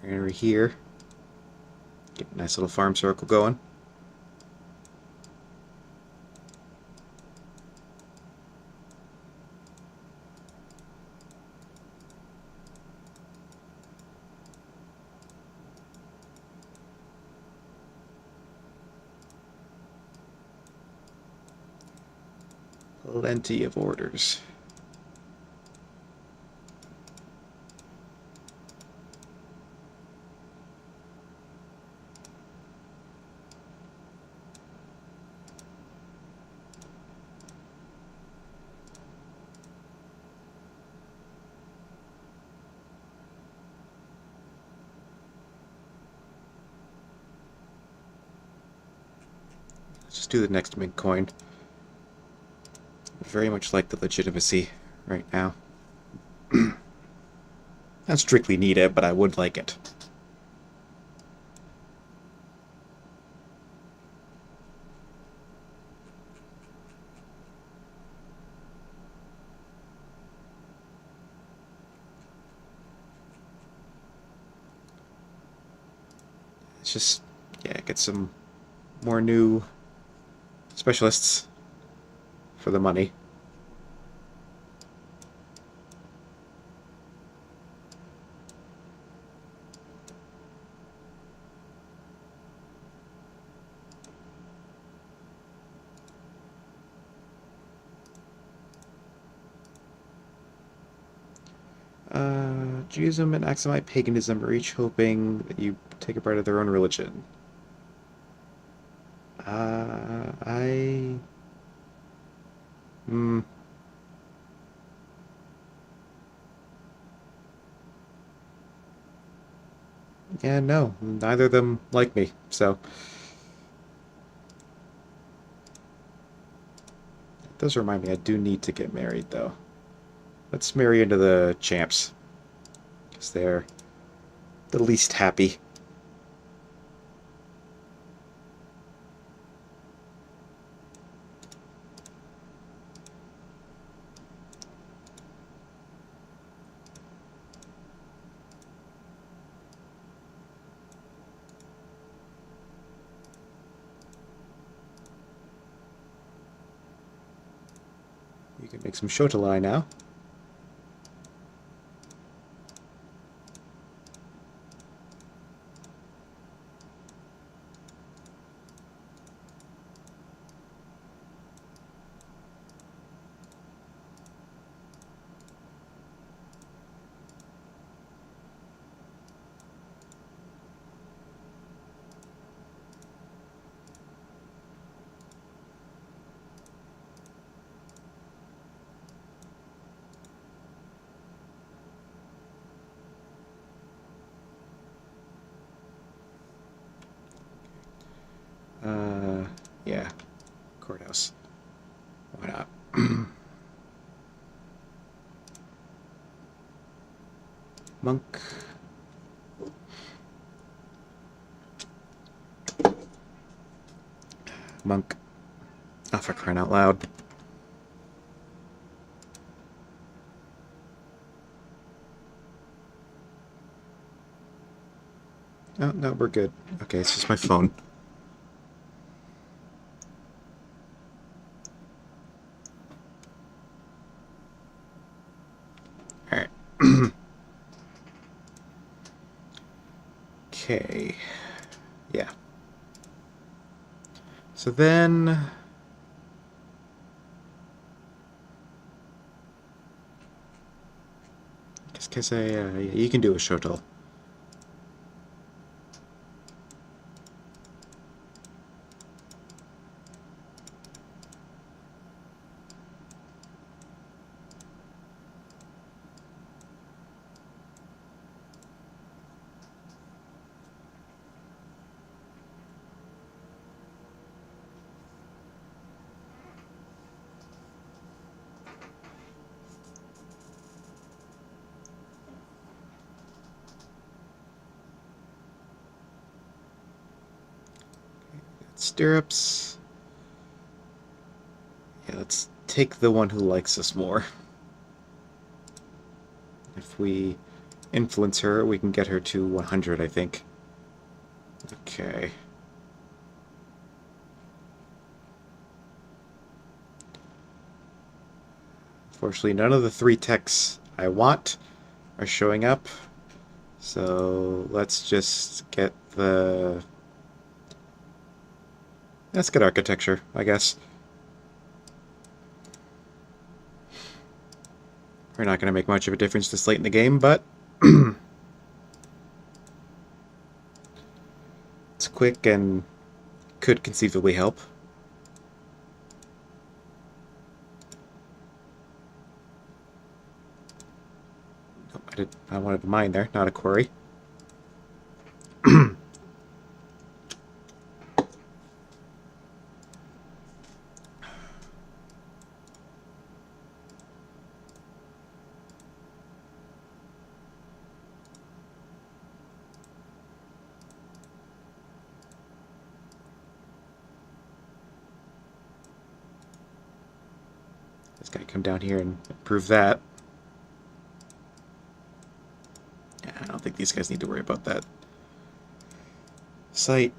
Granary here. Get a nice little farm circle going. Plenty of orders. Let's just do the next mint coin. Very much like the legitimacy right now. Not strictly need it, but I would like it. It's just, yeah, get some more new specialists for the money. Judaism and Aksumite paganism are each hoping that you take a part of their own religion. I... Hmm. Yeah, no. Neither of them like me, so... It does remind me I do need to get married, though. Let's marry into the champs. Because they're the least happy. You can make some shotalai now. Yeah. Courthouse. Why not? Monk. Monk. Oh, for crying out loud. Oh, no, we're good. Okay, it's just my phone. Alright. Okay. Yeah. So then... Guess you can do a shotel. Stirrups. Yeah, let's take the one who likes us more. If we influence her, we can get her to 100, I think. Okay. Fortunately, none of the 3 techs I want are showing up. So let's just get the... Let's get architecture, I guess. We're not going to make much of a difference this late in the game, but... it's quick and could conceivably help. Oh, I wanted a mine there, not a quarry. This guy come down here and improve that. Yeah, I don't think these guys need to worry about that site.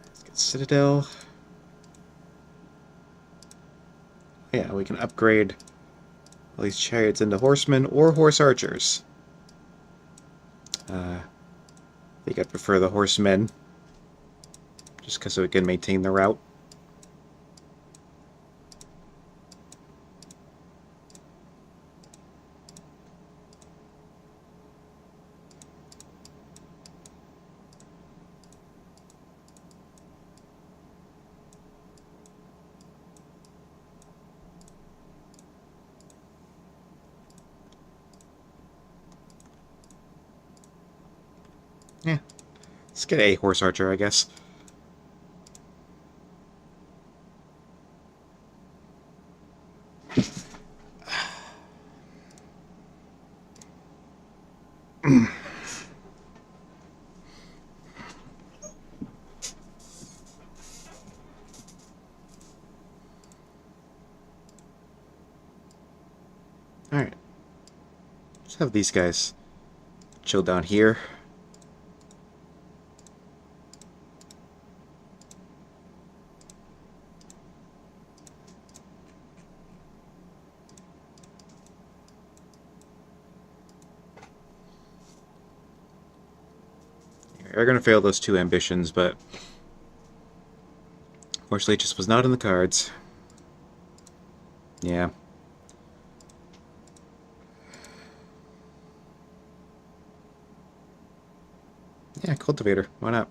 Let's get Citadel. Yeah, we can upgrade all these chariots into horsemen or horse archers. I think I'd prefer the horsemen, just because we can maintain the route. Yeah, let's get a horse archer, I guess. Alright. Let's have these guys chill down here. We're going to fail those two ambitions, but fortunately it just was not in the cards. Yeah. Yeah, cultivator. Why not?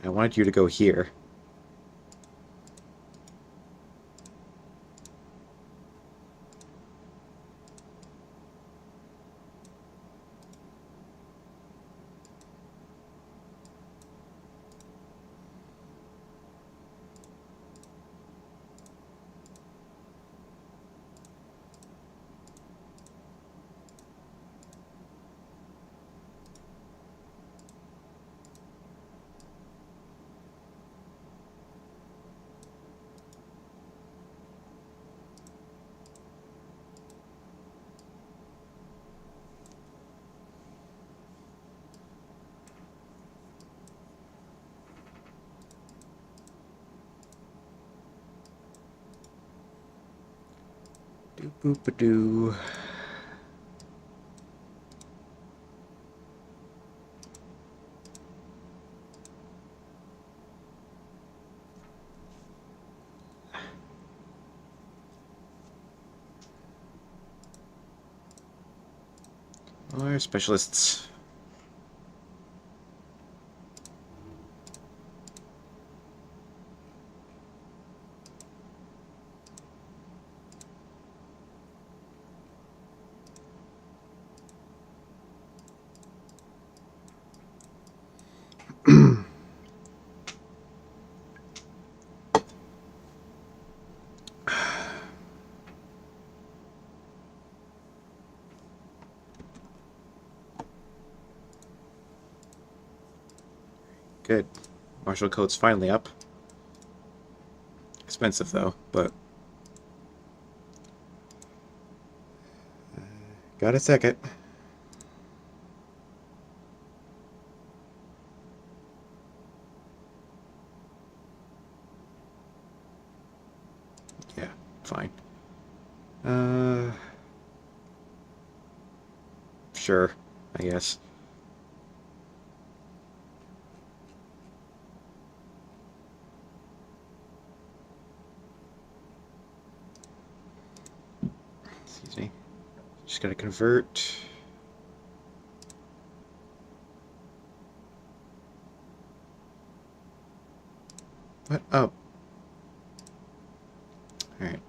I wanted you to go here. Doo-boop-a-doo. More specialists. Good. Martial code's finally up. Expensive though, but got a second. Yeah, fine. Sure, I guess. Excuse me. Just gotta convert. What? Oh. Alright.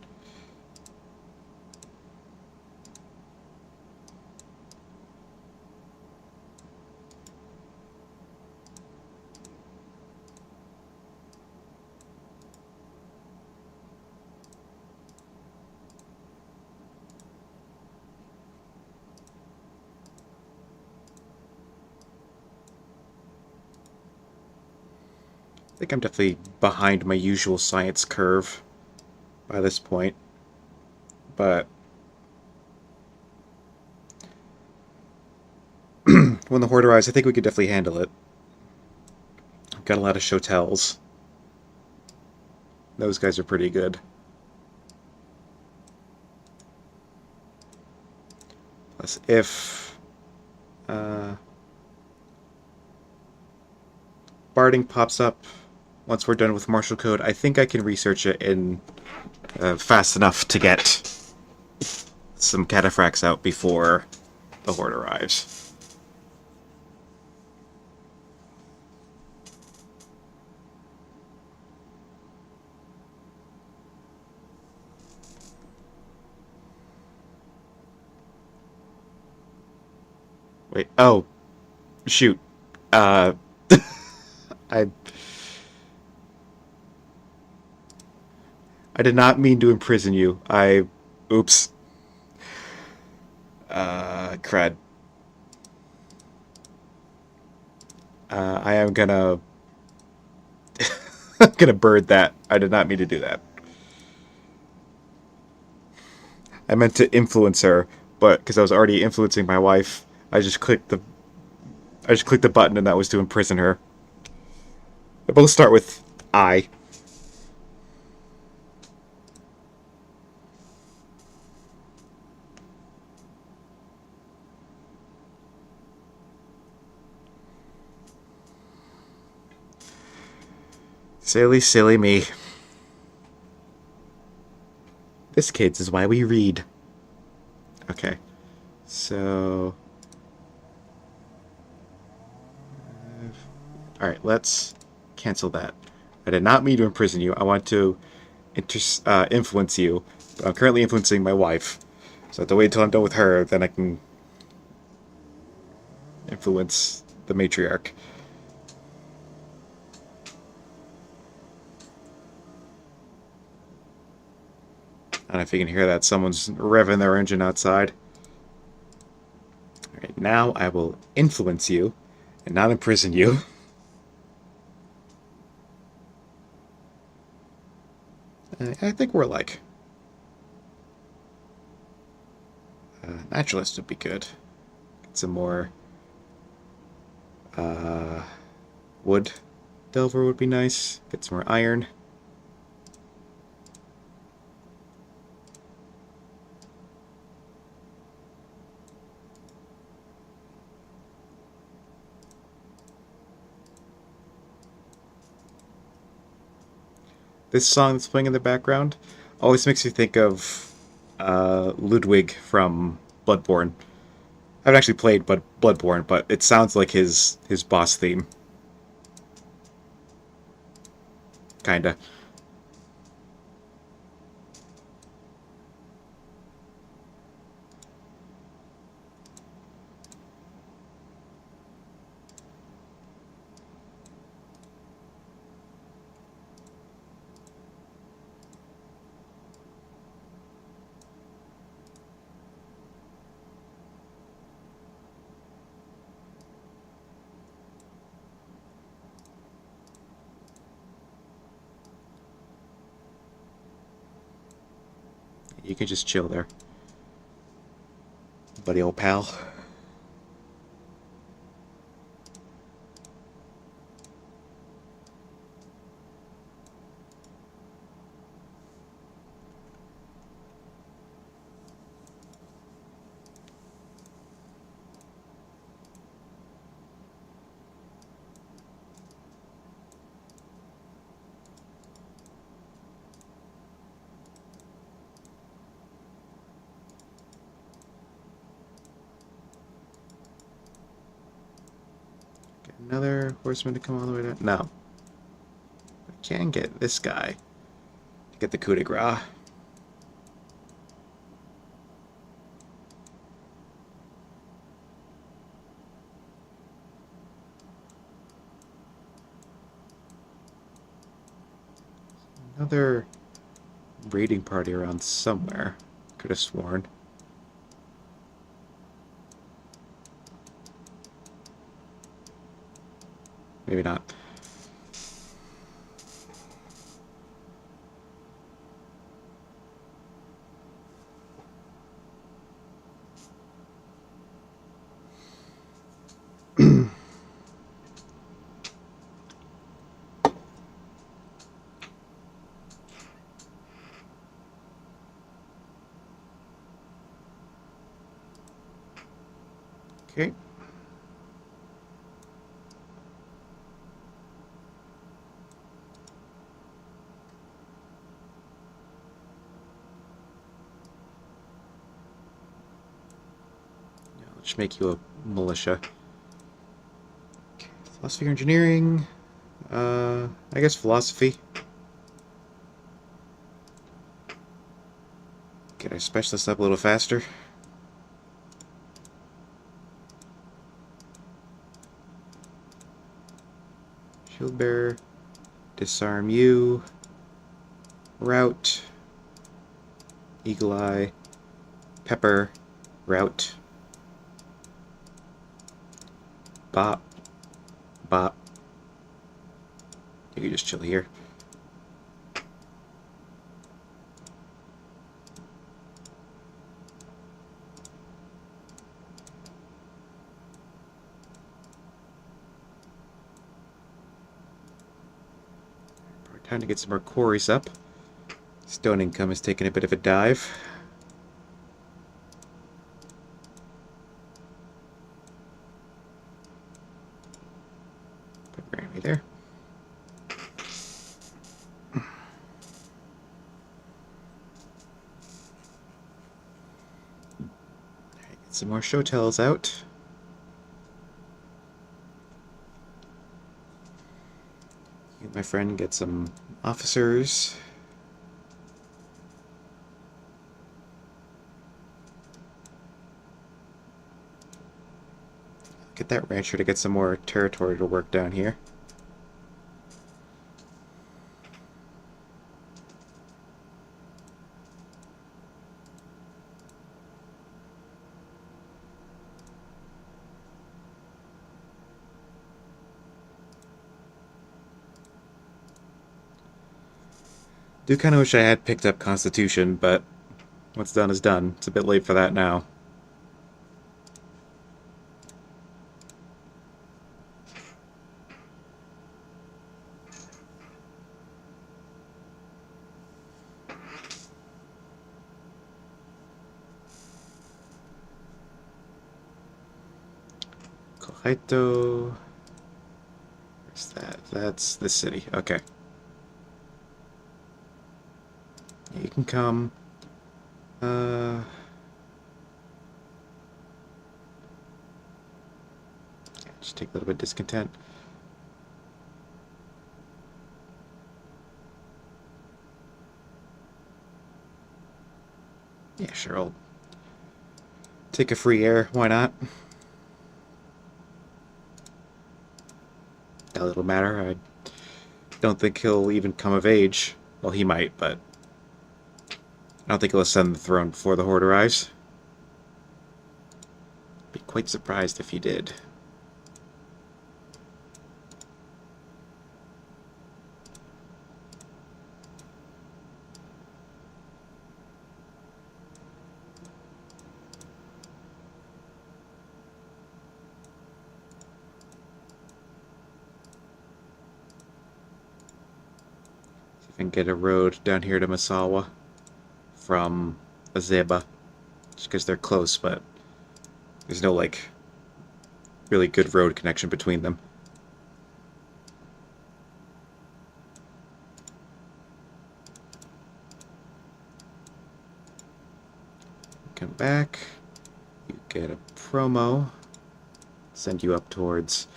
I think I'm definitely behind my usual science curve by this point. But when the Horde arrives, I think we could definitely handle it. Got a lot of Shotels. Those guys are pretty good. Plus, if Barding pops up once we're done with Martial Code, I think I can research it in fast enough to get some cataphracts out before the Horde arrives. Wait, oh, shoot. Uh, I I did not mean to imprison you. Oops. Crud. I am gonna... I'm gonna bird that. I did not mean to do that. I meant to influence her, but because I was already influencing my wife, I just clicked the button and that was to imprison her. They both start with I. Silly, silly me. This, kids, is why we read. Okay. So... Alright, let's cancel that. I did not mean to imprison you. I want to influence you. But I'm currently influencing my wife. So I have to wait until I'm done with her, then I can influence the matriarch. I don't know if you can hear that. Someone's revving their engine outside. Alright, now I will influence you and not imprison you. I think we're like... naturalist would be good. Get some more... wood. Delver would be nice. Get some more iron. This song that's playing in the background always makes me think of Ludwig from Bloodborne. I haven't actually played Bloodborne, but it sounds like his boss theme. Kinda. You can just chill there, buddy old pal. Get another horseman to come all the way down. No. can get this guy to get the coup de grace. Another raiding party around somewhere. Could have sworn. Maybe not. Okay. Yeah, let's make you a militia. Okay. Philosophy or engineering? I guess philosophy. Get our specialist up a little faster. Shield bearer. Disarm you. Route. Eagle eye. Pepper. Route. Bop. Bop. You can just chill here. Time to get some more quarries up. Stone income is taking a bit of a dive. Put Granny there. Get some more showtells out. My friend get some officers. Get that rancher to get some more territory to work down here. Do kind of wish I had picked up Constitution, but what's done is done. It's a bit late for that now. Kohaito. Where's that? That's the city. Okay. You can come. Just take a little bit of discontent. Yeah, sure, I'll take a free air. Why not? That little matter. I don't think he'll even come of age. Well, he might, but I don't think he'll ascend the throne before the Horde arrives. Be quite surprised if he did. See if I can get a road down here to Masawa from Azeba. Just because they're close, but there's no, like, really good road connection between them. Come back. You get a promo. Send you up towards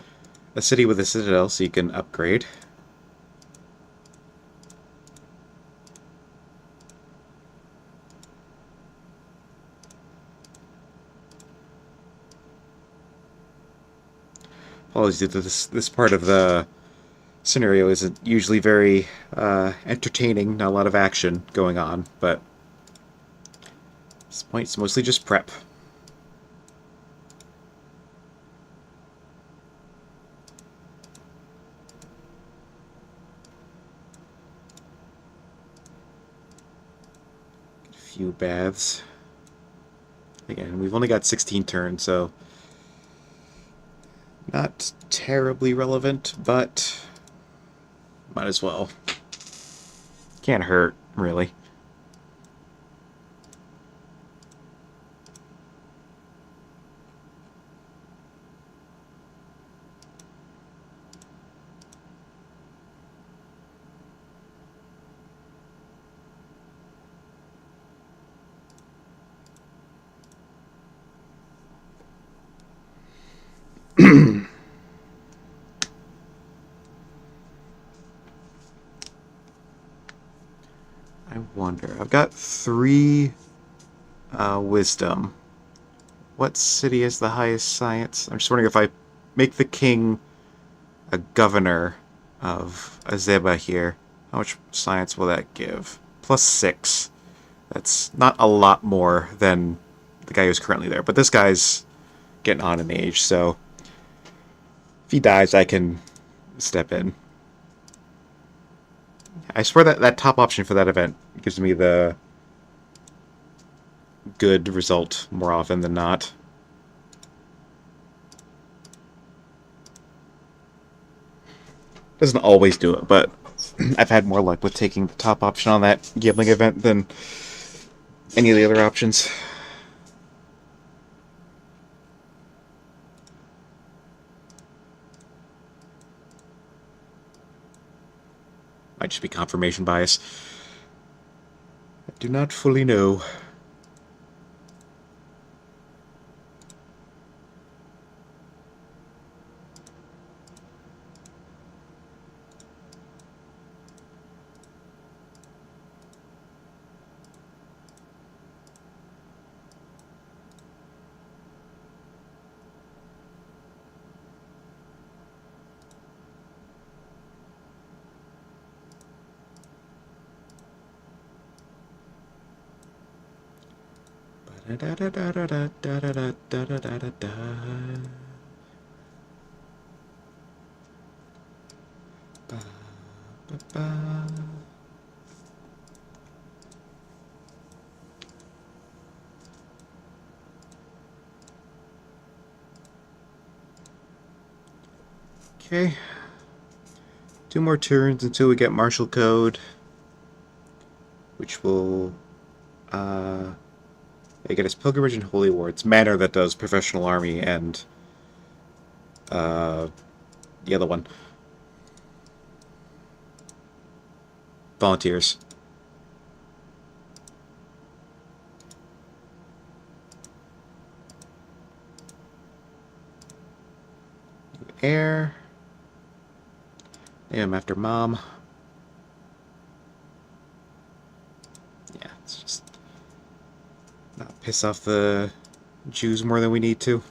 a city with a citadel so you can upgrade. apologies that this part of the scenario isn't usually very entertaining. Not a lot of action going on, but at this point it's mostly just prep. A few baths. Again, we've only got 16 turns, so not terribly relevant, but might as well. Can't hurt, really. I wonder. I've got 3 wisdom. What city has the highest science? I'm just wondering if I make the king a governor of Azeba here, how much science will that give? +6. That's not a lot more than the guy who's currently there, but this guy's getting on in age, so if he dies, I can step in. I swear that top option for that event gives me the good result more often than not. Doesn't always do it, but I've had more luck with taking the top option on that gambling event than any of the other options. Might just be confirmation bias. I do not fully know. Da da da da da da da da da da da da. Ba, ba, ba. Okay. 2 more turns until we get martial code, which will get us pilgrimage and holy wards. Manor that does professional army and the other one. Volunteers. Air. Name him after mom. Yeah, it's just not piss off the Jews more than we need to.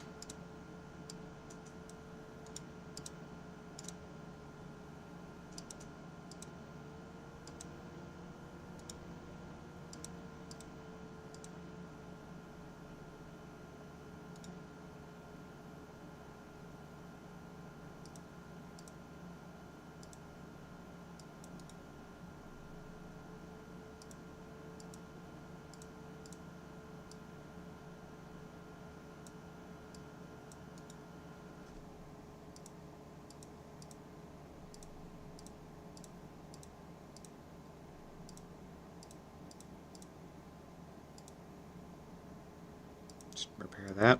Just repair that.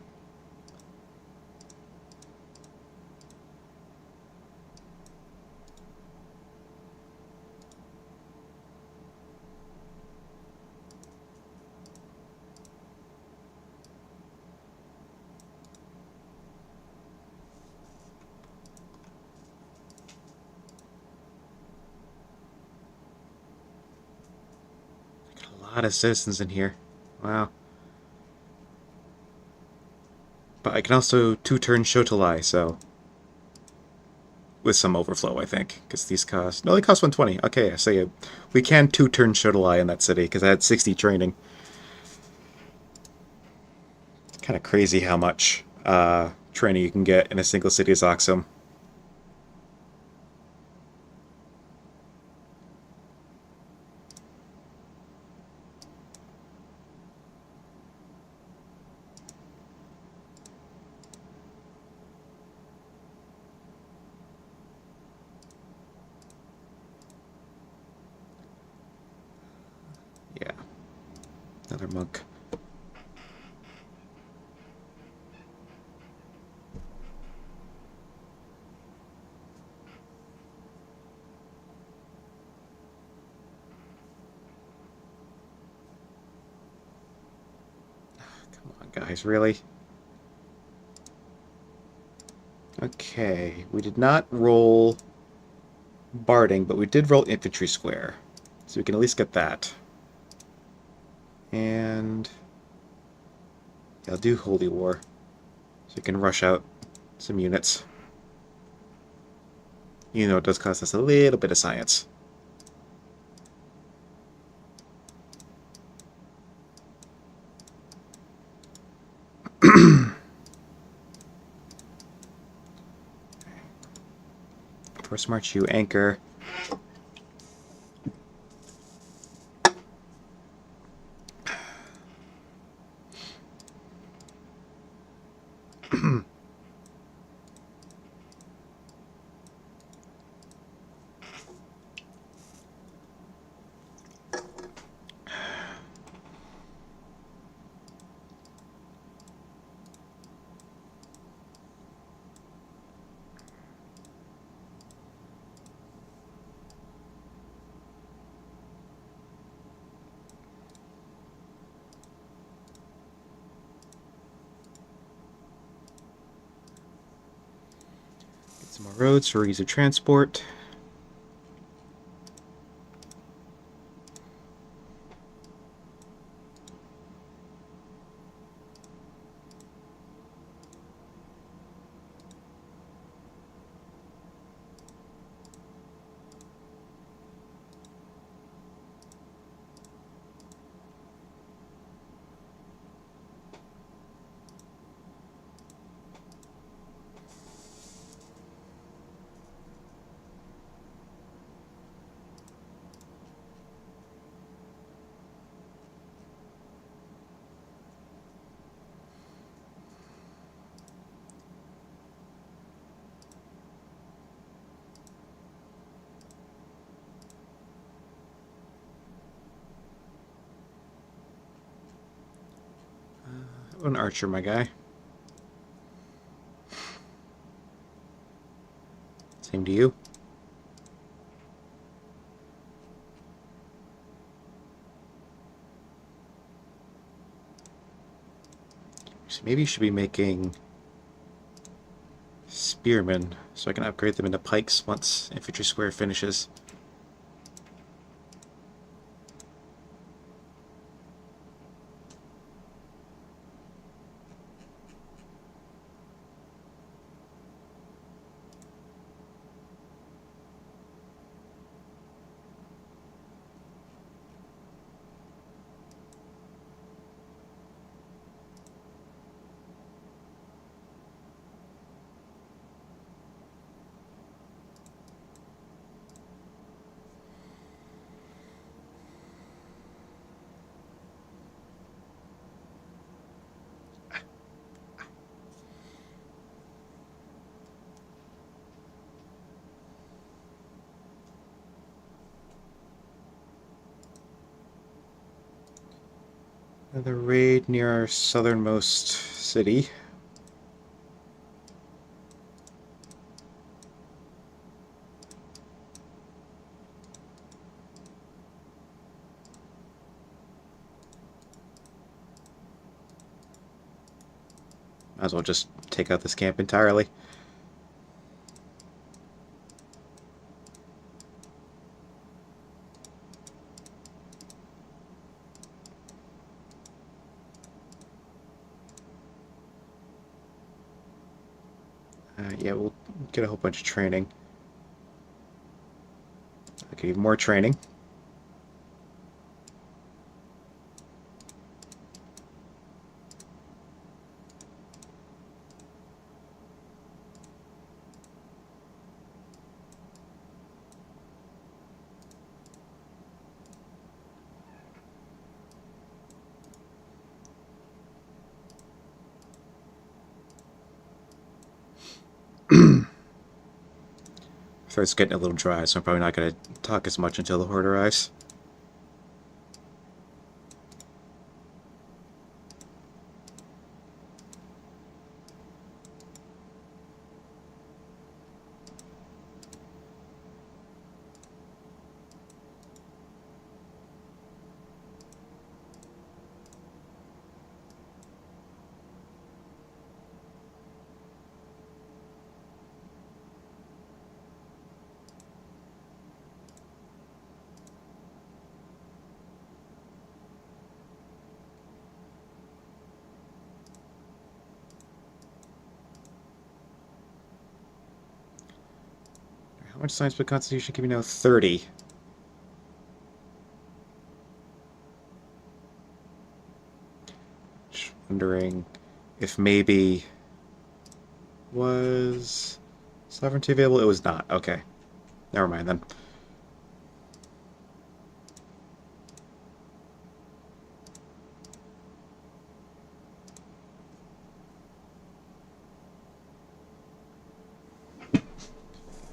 Got a lot of citizens in here. Wow. But I can also 2 turns show to lie, so with some overflow, I think, because these cost... No, they cost 120. Okay, so yeah, we can 2-turn Shodelai in that city, because I had 60 training. Kind of crazy how much training you can get in a single city as Aksum. Yeah, another monk. Come on, guys, really? Okay, we did not roll barding, but we did roll infantry square, so we can at least get that. And yeah, I'll do Holy War, so we can rush out some units. You know, it does cost us a little bit of science. Force March, you anchor. Get some more roads for ease of transport. An archer, my guy. Same to you. So maybe you should be making spearmen, so I can upgrade them into pikes once infantry square finishes. Another raid near our southernmost city. Might as well just take out this camp entirely. Yeah, we'll get a whole bunch of training. Okay, even more training. Throat's getting a little dry, so I'm probably not going to talk as much until the Horde arrives. How much science book constitution can we know? 30. Just wondering if maybe was sovereignty available? It was not. Okay. Never mind then.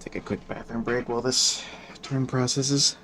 Take a quick bathroom break while this turn processes.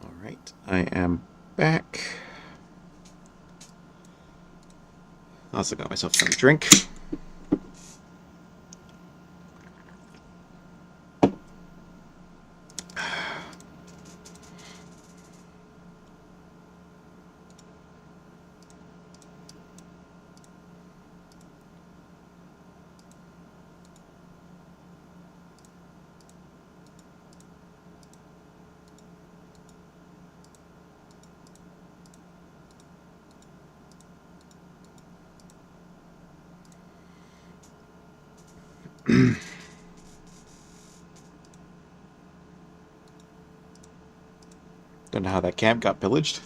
Alright, I am back. Also got myself some drink. Don't know how that camp got pillaged.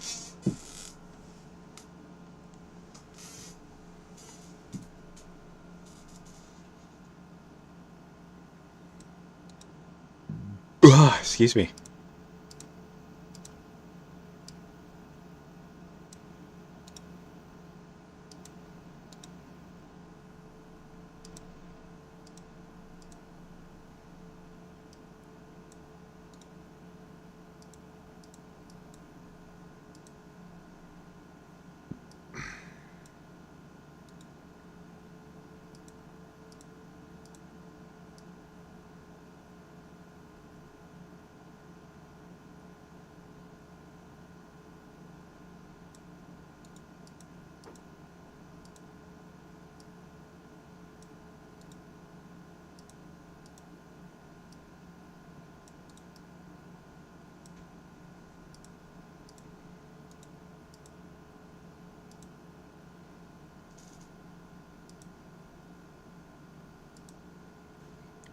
Ugh, excuse me.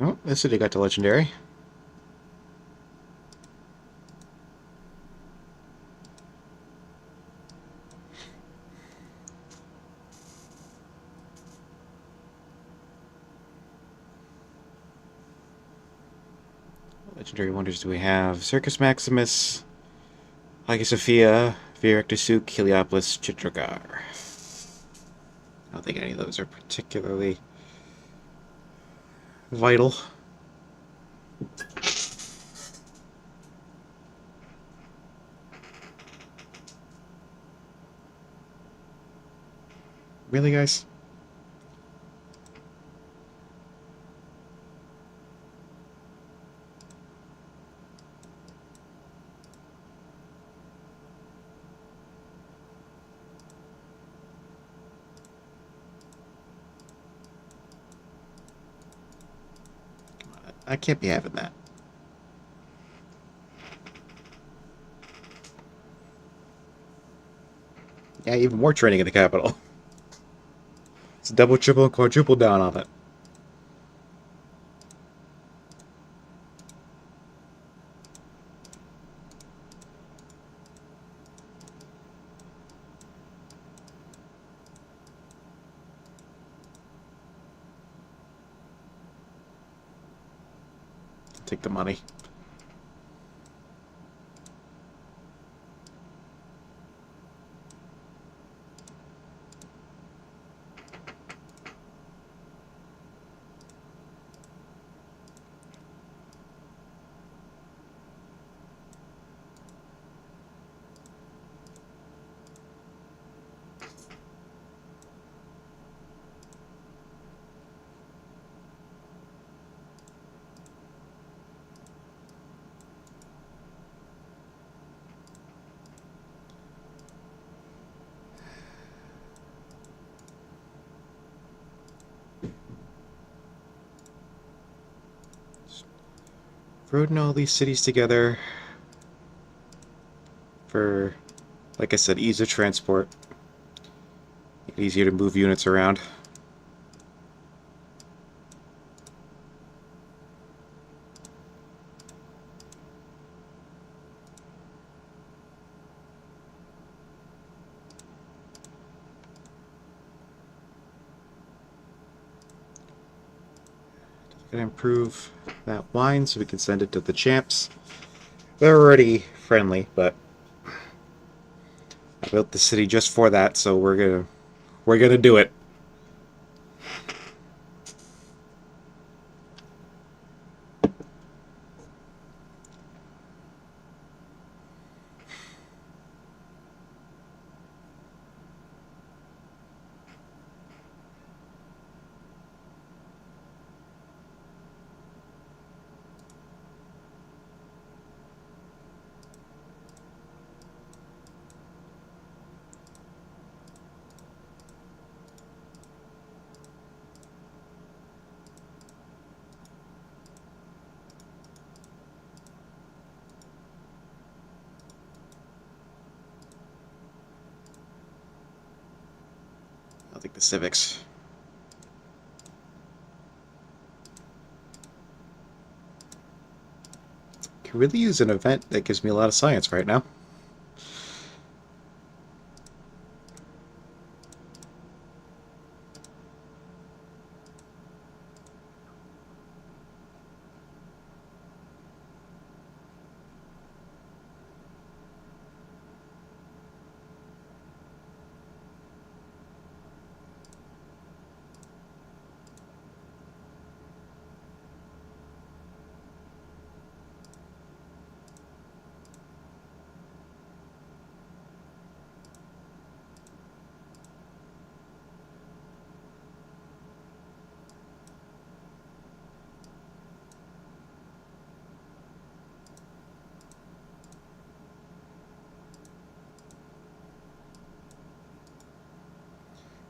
Oh, this city got to legendary. Legendary wonders do we have? Circus Maximus, Hagia Sophia, Virectusuk, Heliopolis, Chitragar. I don't think any of those are particularly vital. Really, guys? I can't be having that. Yeah, even more training in the capital. It's double, triple, and quadruple down on it. Take the money. Roading all these cities together for, like I said, ease of transport. Make it easier to move units around. Gonna improve that wine so we can send it to the champs. They're already friendly, but I built the city just for that, so we're gonna do it. I'll take the civics. Can really use an event that gives me a lot of science right now.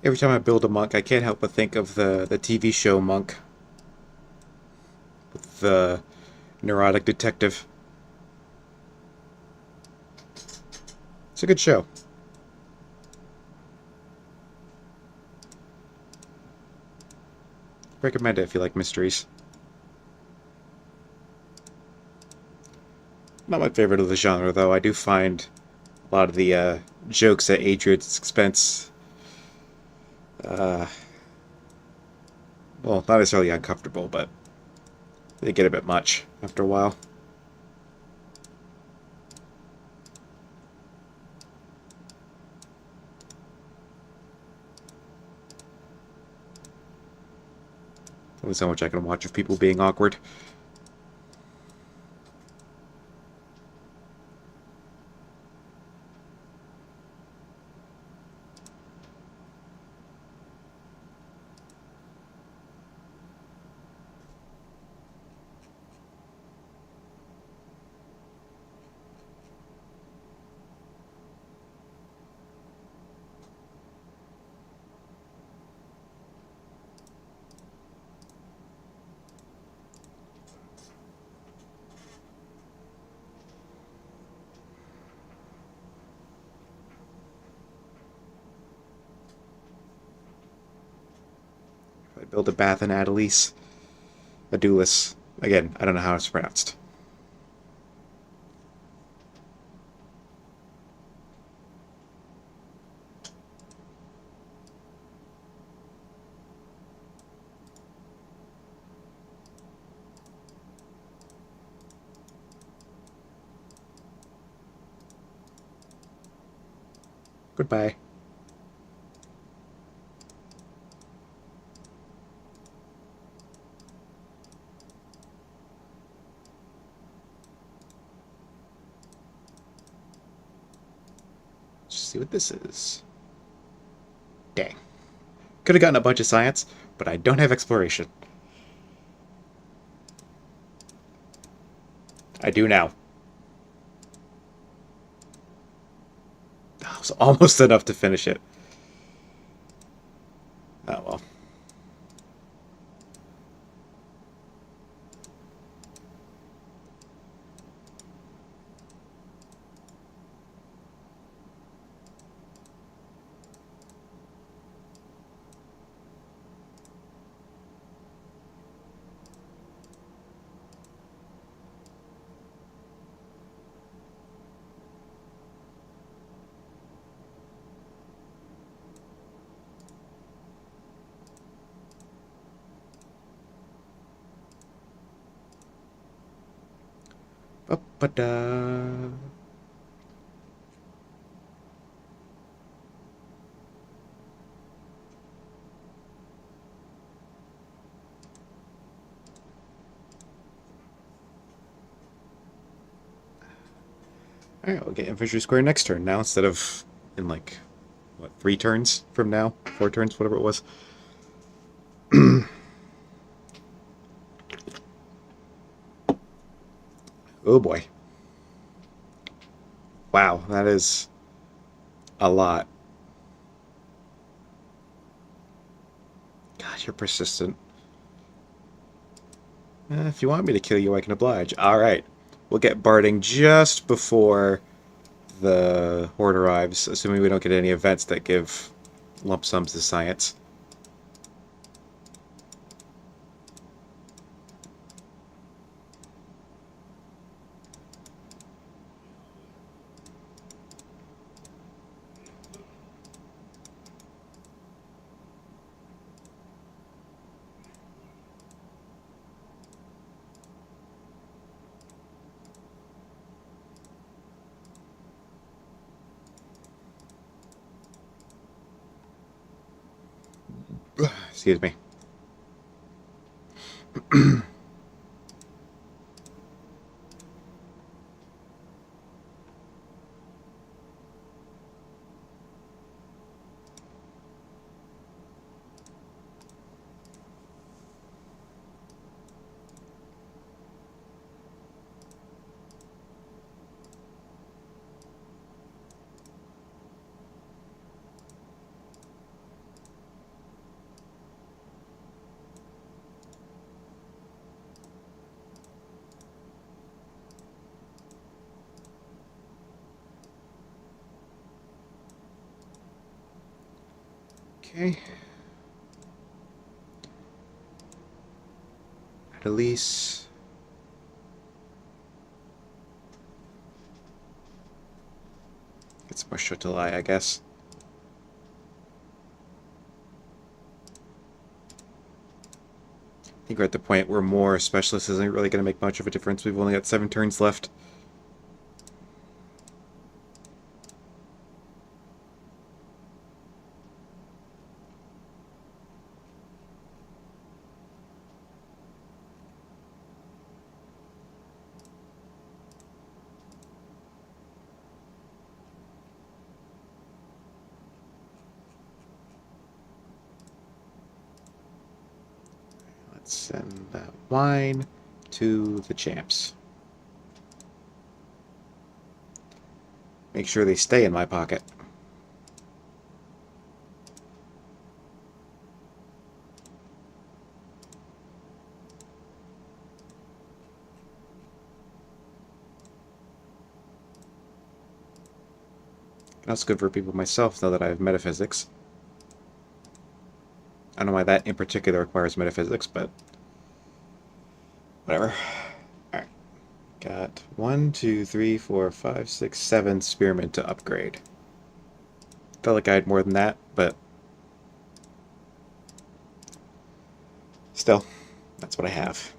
Every time I build a monk, I can't help but think of the TV show Monk with the neurotic detective. It's a good show. Recommend it if you like mysteries. Not my favorite of the genre, though. I do find a lot of the jokes at Adrian's expense, uh, well, not necessarily uncomfortable, but they get a bit much after a while. Only so much I can watch of people being awkward. If I build a Bath and Adelise, a Duelis. Again, I don't know how it's pronounced. Goodbye. Let's see what this is. Dang. Could have gotten a bunch of science, but I don't have exploration. I do now. That was almost enough to finish it. Oh well. Ba-ba-da. Alright, we'll get infantry square next turn now instead of in like, what, 3 turns from now? 4 turns, whatever it was. Oh boy. Wow, that is a lot. God, you're persistent. If you want me to kill you, I can oblige. Alright. We'll get Barding just before the Horde arrives, assuming we don't get any events that give lump sums to science. Excuse me. Okay. At least Get some more Shotelai, I guess. I think we're at the point where more specialists isn't really going to make much of a difference. We've only got 7 turns left. Let's send that wine to the champs. Make sure they stay in my pocket. That's good for people myself, now that I have metaphysics. I don't know why that in particular requires metaphysics, but whatever. Alright. Got 1, 2, 3, 4, 5, 6, 7 spearmen to upgrade. Felt like I had more than that, but still, that's what I have.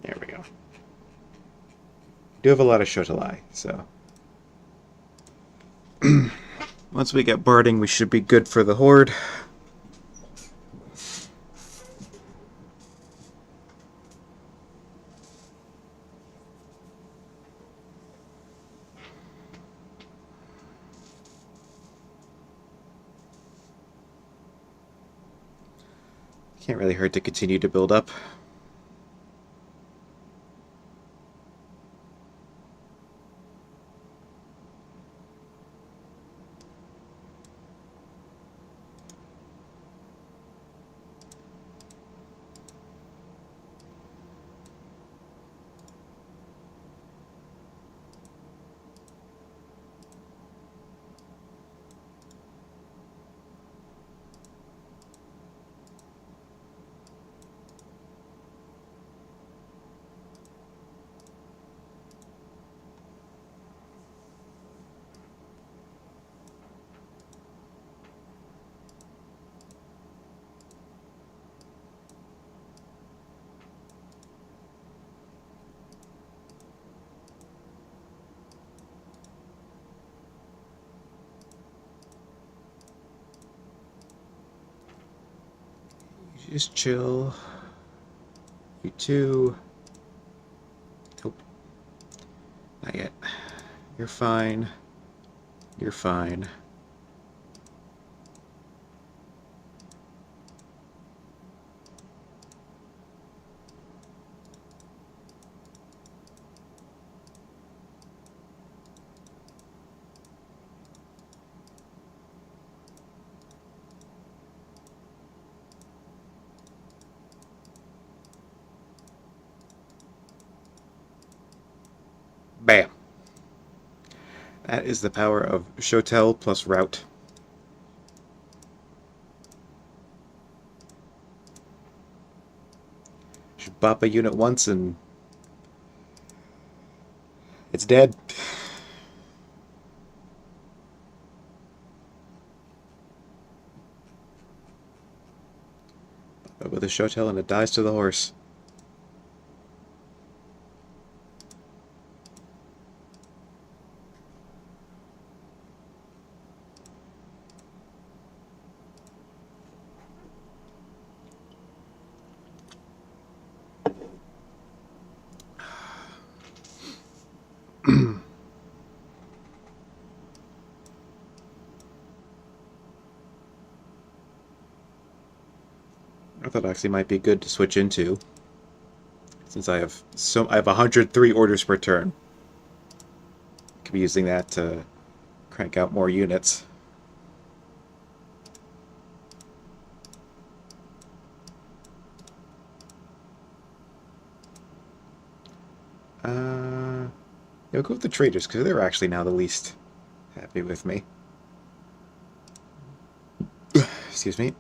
There we go. Do have a lot of Shotelai, so once we get barding, we should be good for the Horde. Can't really hurt to continue to build up. Just chill. You too. Nope. Not yet. You're fine. You're fine. Bam. That is the power of Shotel plus Route. Should bop a unit once and it's dead. But with a Shotel and it dies to the horse. Orthodoxy might be good to switch into, since I have 103 orders per turn. Could be using that to crank out more units. Yeah, we'll go with the traders because they're actually now the least happy with me. Excuse me.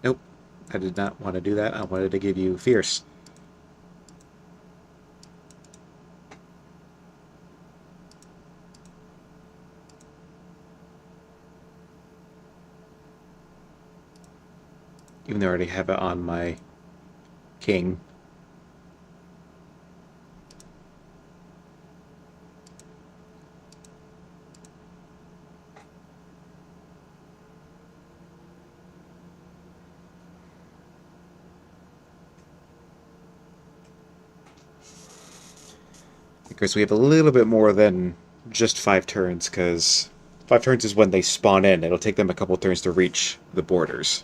Nope. I did not want to do that. I wanted to give you Fierce. Even though I already have it on my king. Of course, we have a little bit more than just 5 turns, because 5 turns is when they spawn in. It'll take them a couple turns to reach the borders.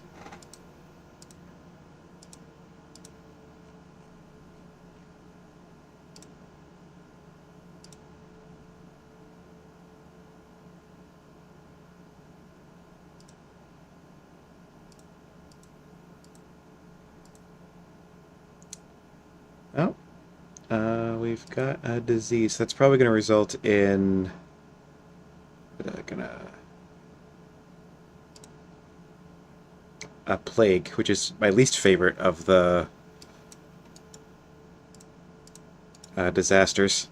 Oh, we've got a disease. That's probably going to result in... a plague, which is my least favorite of the disasters.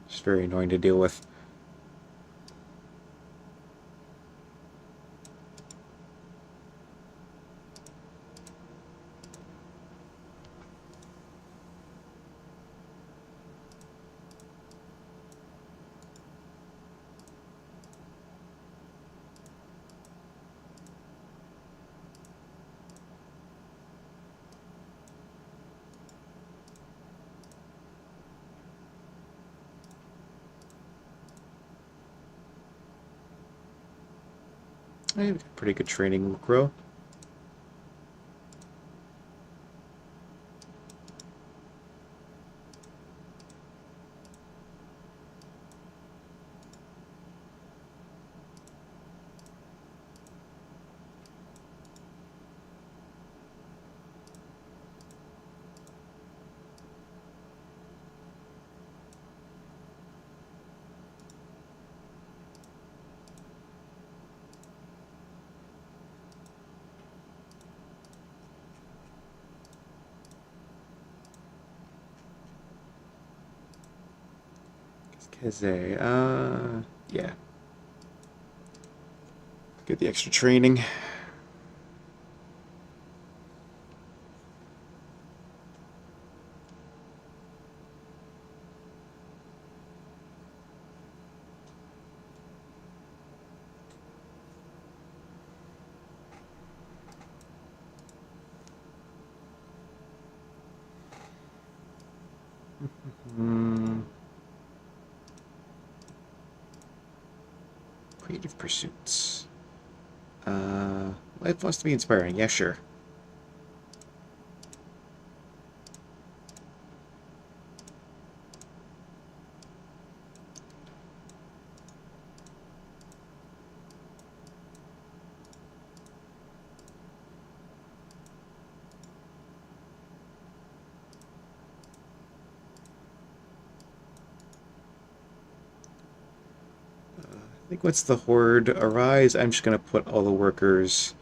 It's very annoying to deal with. I have pretty good training, Grow. Keze, yeah. Get the extra training. Hmm. Creative pursuits. Life wants to be inspiring. Yeah, sure. I think once the horde arise, I'm just gonna put all the workers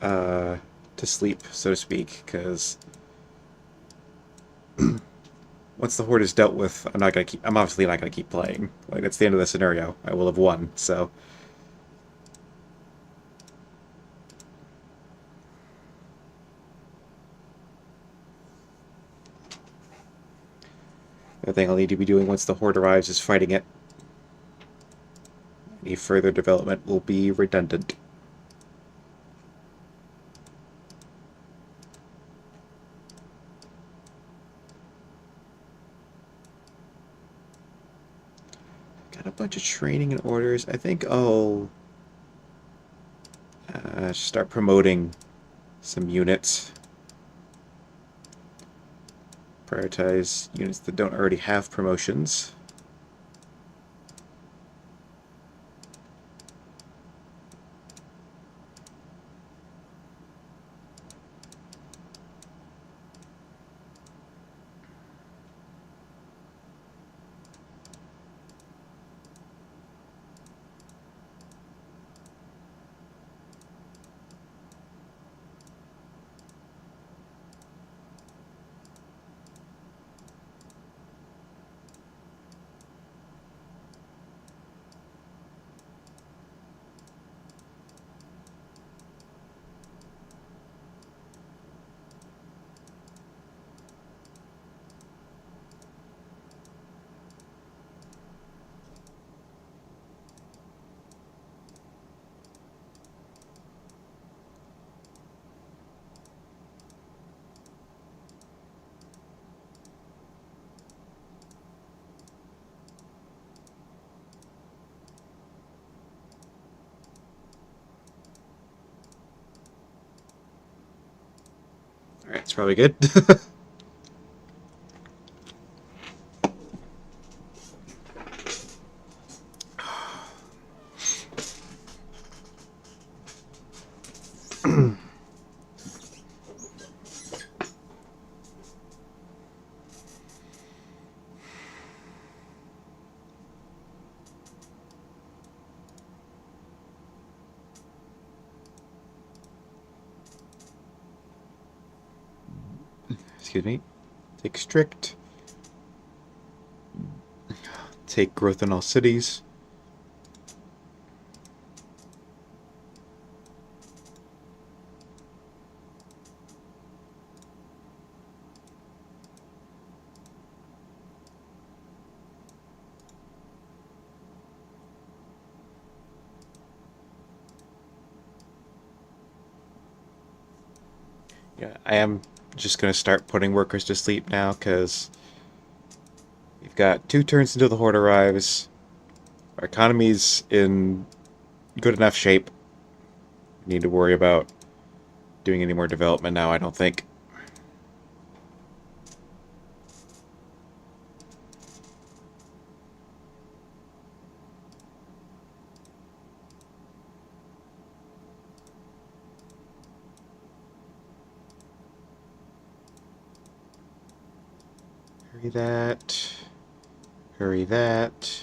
to sleep, so to speak, because once the horde is dealt with, I'm obviously not gonna keep playing. Like, that's the end of the scenario. I will have won. So the thing I'll need to be doing once the horde arrives is fighting it. Any further development will be redundant. Got a bunch of training and orders. I think I'll start promoting some units. Prioritize units that don't already have promotions. That's probably good. Excuse me. Take strict. Take growth in all cities. Yeah, I am just going to start putting workers to sleep now, because we've got 2 turns until the Horde arrives. Our economy's in good enough shape. We need to worry about doing any more development now, I don't think. Hurry that. Hurry that.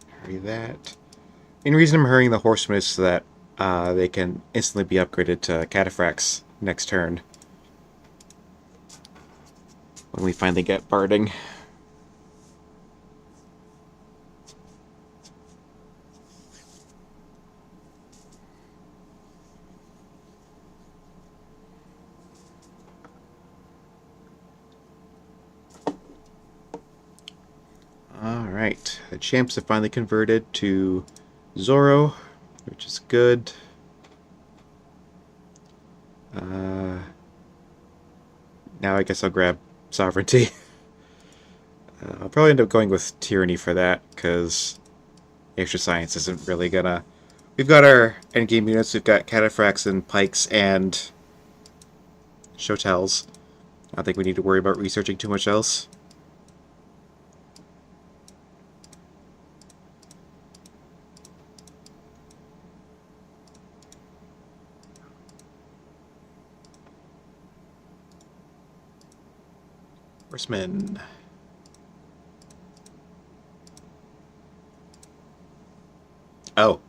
Hurry that. Main reason I'm hurrying the horsemen is so that they can instantly be upgraded to cataphracts next turn. When we finally get barding. Alright, the champs have finally converted to Zoro, which is good. Now I guess I'll grab sovereignty. I'll probably end up going with tyranny for that, because extra science isn't really gonna... We've got our endgame units, we've got cataphracts and pikes and shotels. I don't think we need to worry about researching too much else. Horsemen. Oh.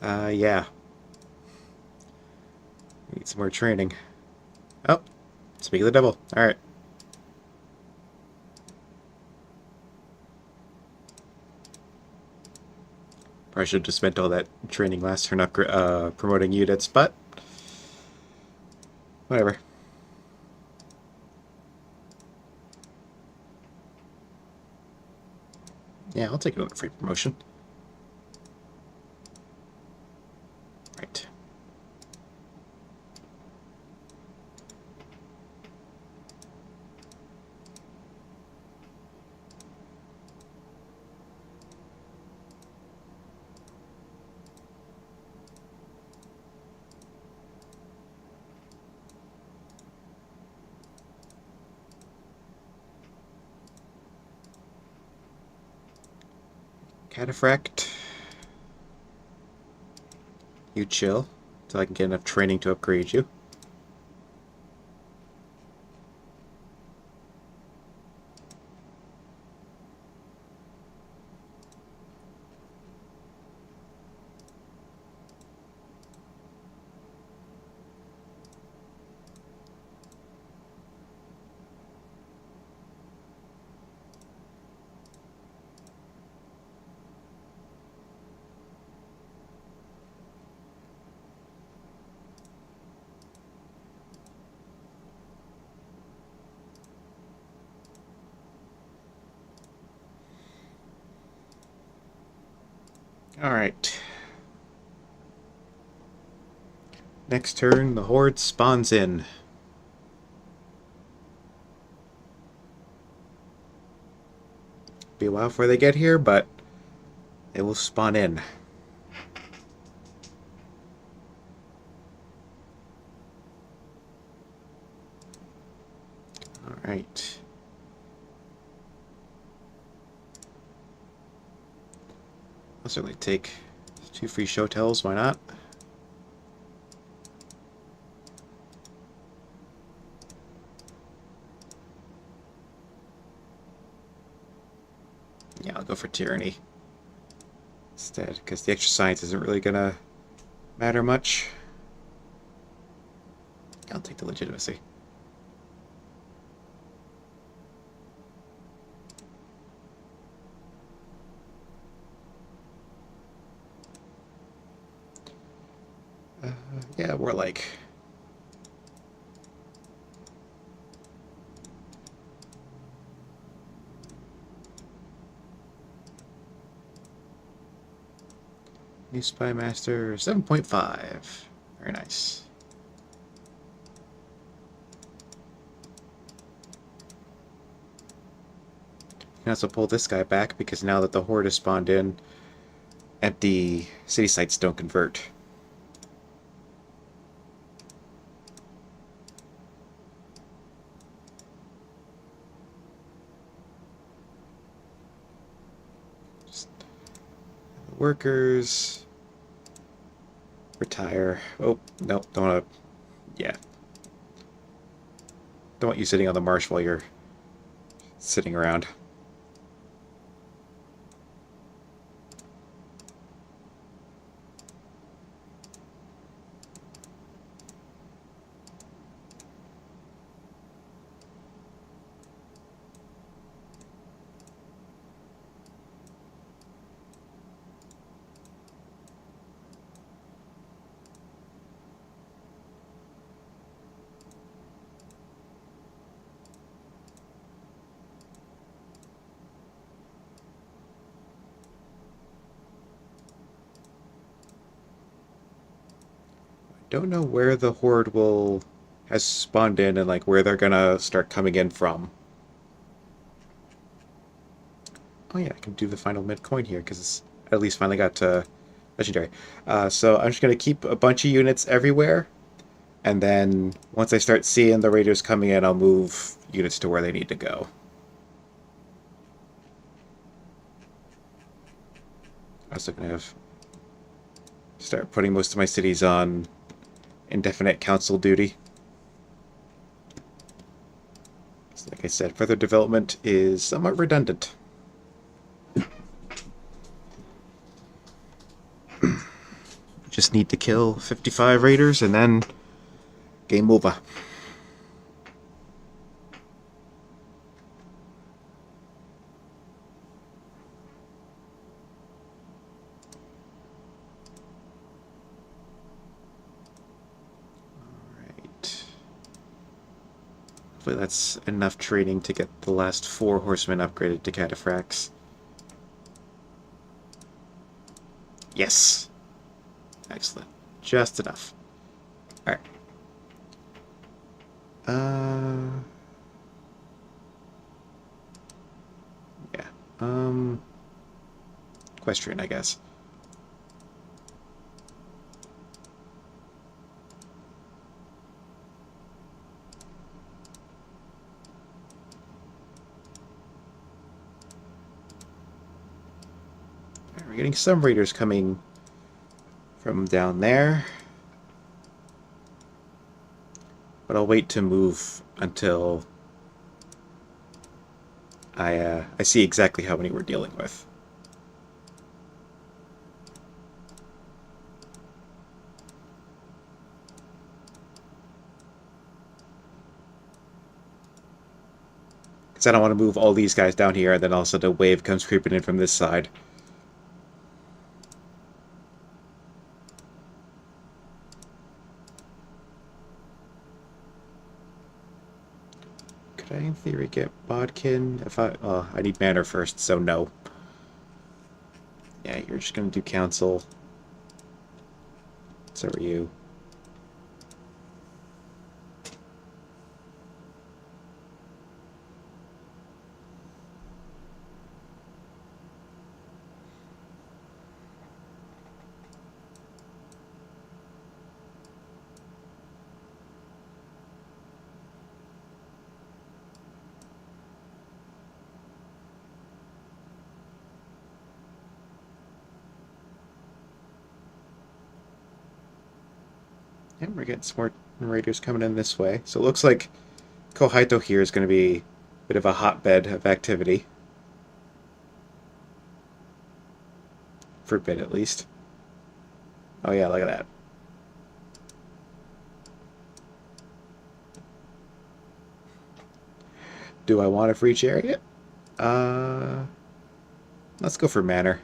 Yeah. Need some more training. Oh. Speak of the devil. Alright. Probably should have just spent all that training last turn up promoting units, but... whatever. Yeah, I'll take another free promotion. Right. Cataphract. You chill until I can get enough training to upgrade you. Alright. Next turn, the Horde spawns in. Be a while before they get here, but they will spawn in. Alright. I'll certainly take 2 free show tells, why not? Yeah, I'll go for Tyranny instead, because the extra science isn't really gonna matter much. I'll take the Legitimacy. Yeah, we're like... New Spy Master 7.5. Very nice. You can also pull this guy back because now that the Horde has spawned in, empty city sites don't convert. Just workers retire. Oh, no, don't want to. Yeah. Don't want you sitting on the marsh while you're sitting around. Don't know where the Horde has spawned in and like where they're gonna start coming in from. Oh yeah, I can do the final mid-coin here because I at least finally got to legendary. So I'm just gonna keep a bunch of units everywhere, and then once I start seeing the raiders coming in, I'll move units to where they need to go. I was looking to start putting most of my cities on indefinite council duty. So like I said, further development is somewhat redundant. Just need to kill 55 raiders and then game over. Alright. Hopefully that's enough training to get the last 4 horsemen upgraded to cataphracts. Yes! Excellent. Just enough. Alright. Yeah. Equestrian, I guess. Alright, we're getting some raiders coming from down there. But I'll wait to move until I see exactly how many we're dealing with. Because I don't want to move all these guys down here and then also the wave comes creeping in from this side. Could I in theory get Bodkin if I need manor first, so no. Yeah, you're just gonna do council. So are you. And we're getting some more raiders coming in this way. So it looks like Kohaito here is going to be a bit of a hotbed of activity. For a bit, at least. Oh yeah, look at that. Do I want a free chariot? Let's go for manor.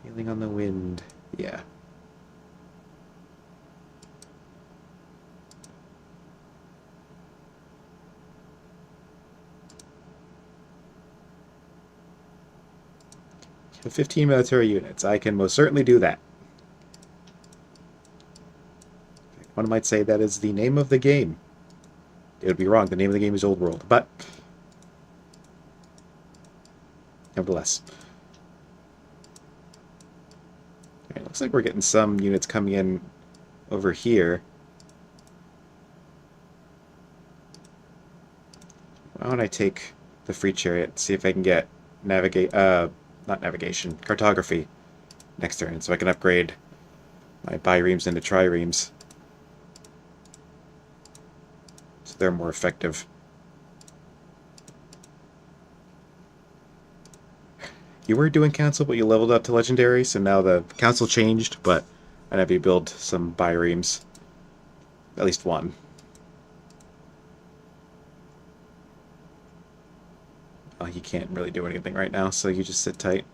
Feeling on the wind. Yeah. With 15 military units, I can most certainly do that. One might say that is the name of the game. It would be wrong. The name of the game is Old World, but nevertheless. It looks like we're getting some units coming in over here. Why don't I take the free chariot, see if I can get not navigation, cartography next turn, so I can upgrade my biremes into triremes. So they're more effective. You were doing council, but you leveled up to legendary, so now the council changed, but I'd have you build some biremes. At least one. Oh, you can't really do anything right now, so you just sit tight.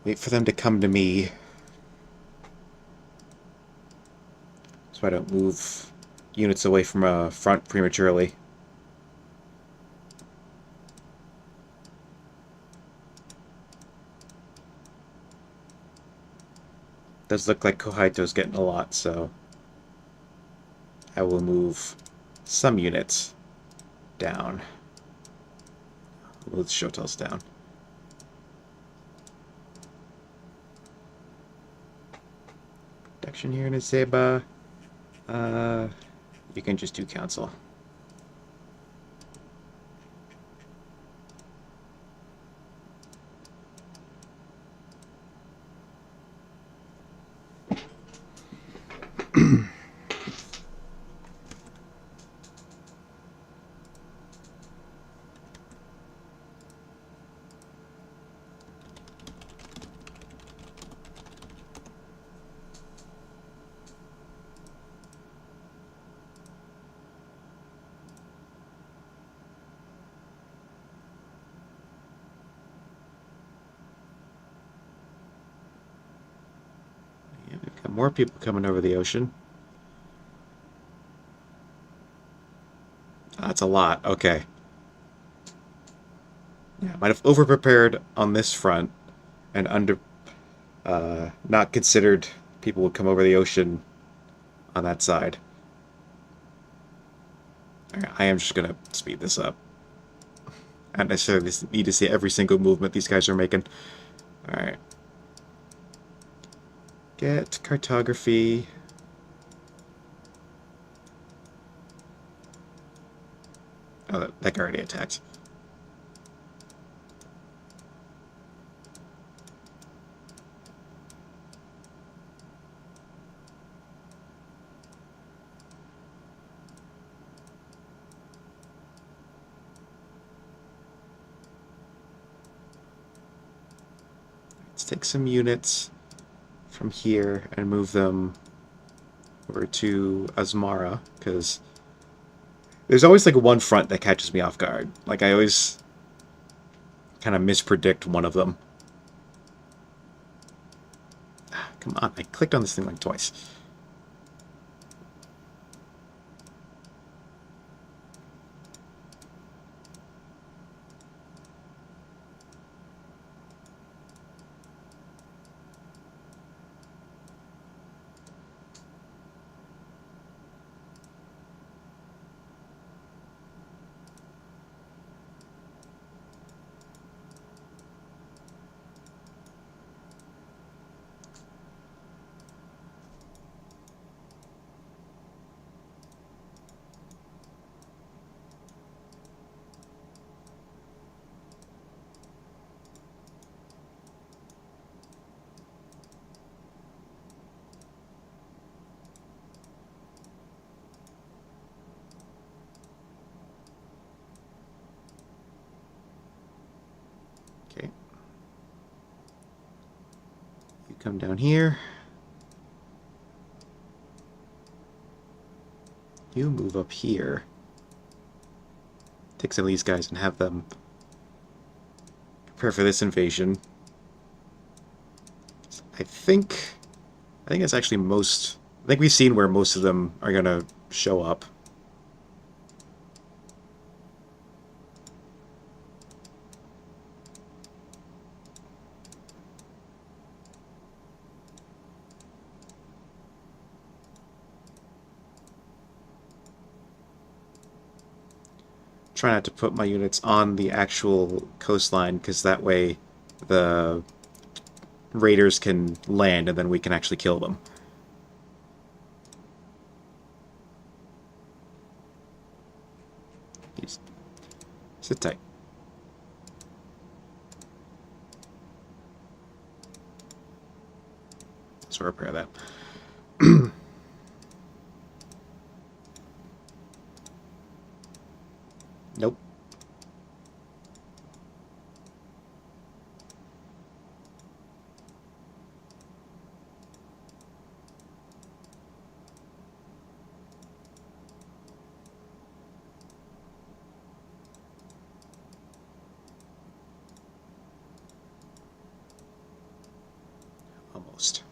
Wait for them to come to me. So I don't move units away from a front prematurely. Does look like Kohaito's getting a lot, so I will move some units down. Move the Shotels down. Protection here in Izeba. You can just do council. Yeah, we've got more people coming over the ocean. That's a lot. Okay. Yeah, might have over-prepared on this front and not considered people would come over the ocean on that side. I am just going to speed this up. I don't necessarily need to see every single movement these guys are making. Alright. Get cartography. Oh, that guy already attacked. Let's take some units from here and move them over to Asmara, because there's always like one front that catches me off guard. Like I always kind of mispredict one of them. Come on, I clicked on this thing like twice. Okay. You come down here. You move up here. Take some of these guys and have them prepare for this invasion. I think it's actually most... I think we've seen where most of them are going to show up. Try not to put my units on the actual coastline, because that way the raiders can land and then we can actually kill them. Just sit tight. Let's repair that. Nope. Almost.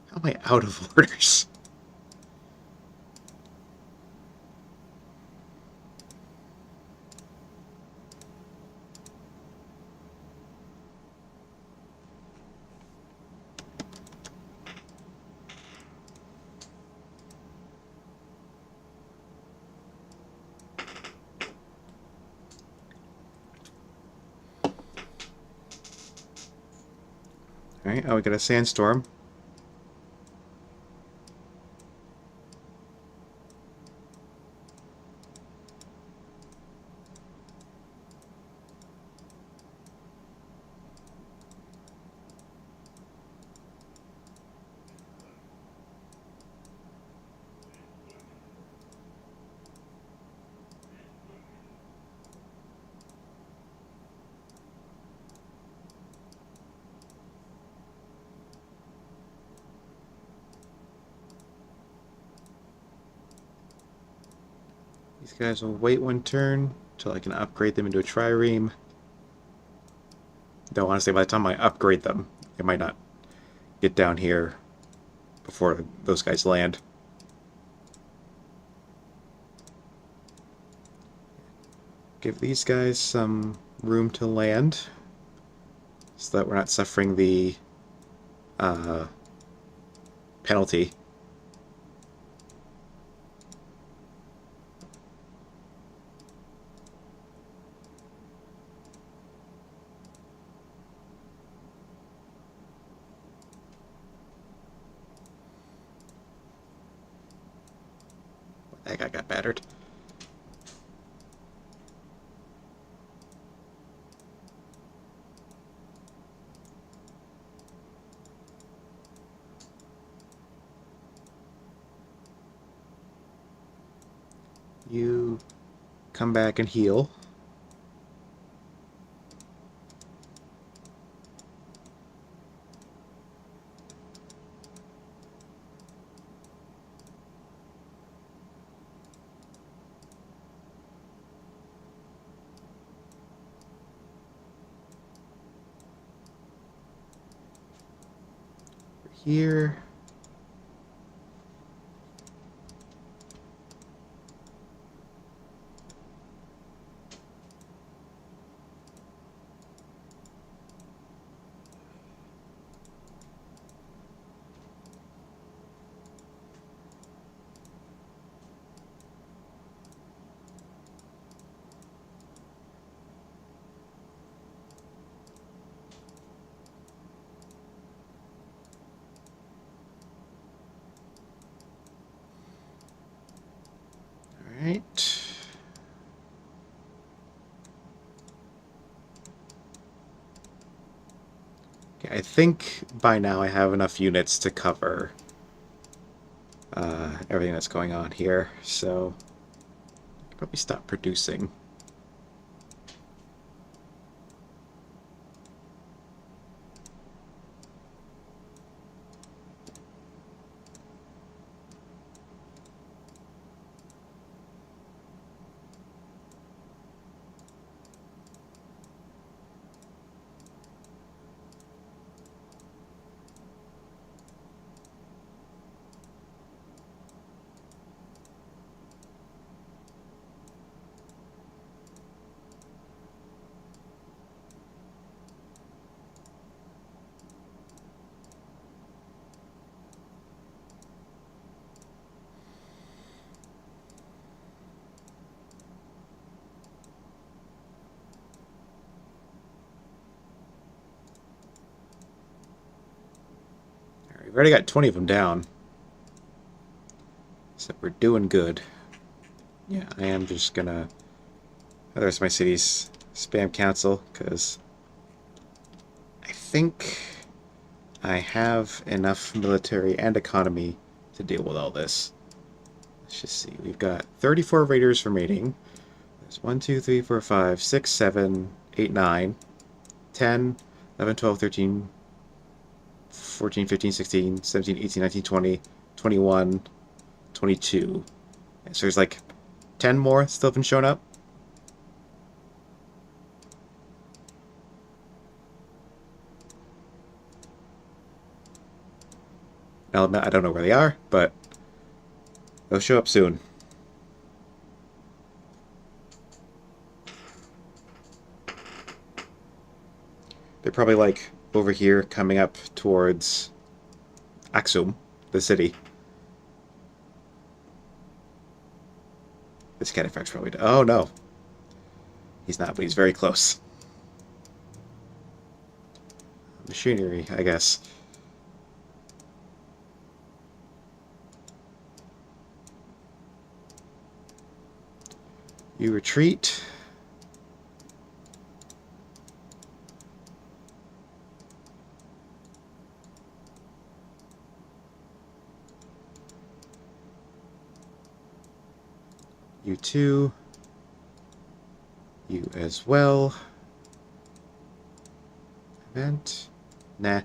How am I out of orders? Alright, oh, we got a sandstorm. These guys will wait one turn until I can upgrade them into a trireme. Though honestly, by the time I upgrade them, they might not get down here before those guys land. Give these guys some room to land so that we're not suffering the penalty. That guy got battered. You come back and heal. Here. I think by now I have enough units to cover everything that's going on here, so I could probably stop producing. We've already got 20 of them down. So we're doing good. Yeah, I am just gonna... The rest of my cities spam cancel, because I think I have enough military and economy to deal with all this. Let's just see. We've got 34 raiders remaining. There's 1, 2, 3, 4, 5, 6, 7, 8, 9, 10, 11, 12, 13, 14, 15, 16, 17, 18, 19, 20, 21, 22. So there's like 10 more still haven't shown up. I'll admit I don't know where they are, but they'll show up soon. They're probably like over here coming up towards Aksum, the city. This cataphract's probably... Oh no. He's not, but he's very close. Machinery, I guess. You retreat. You too. You as well. Event. Nah.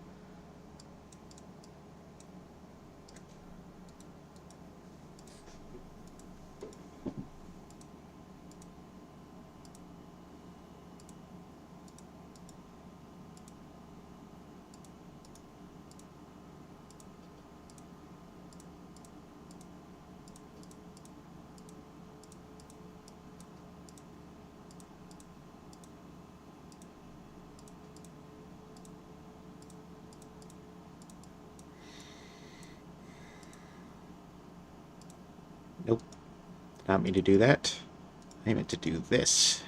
Nope. Did not mean to do that. I meant to do this.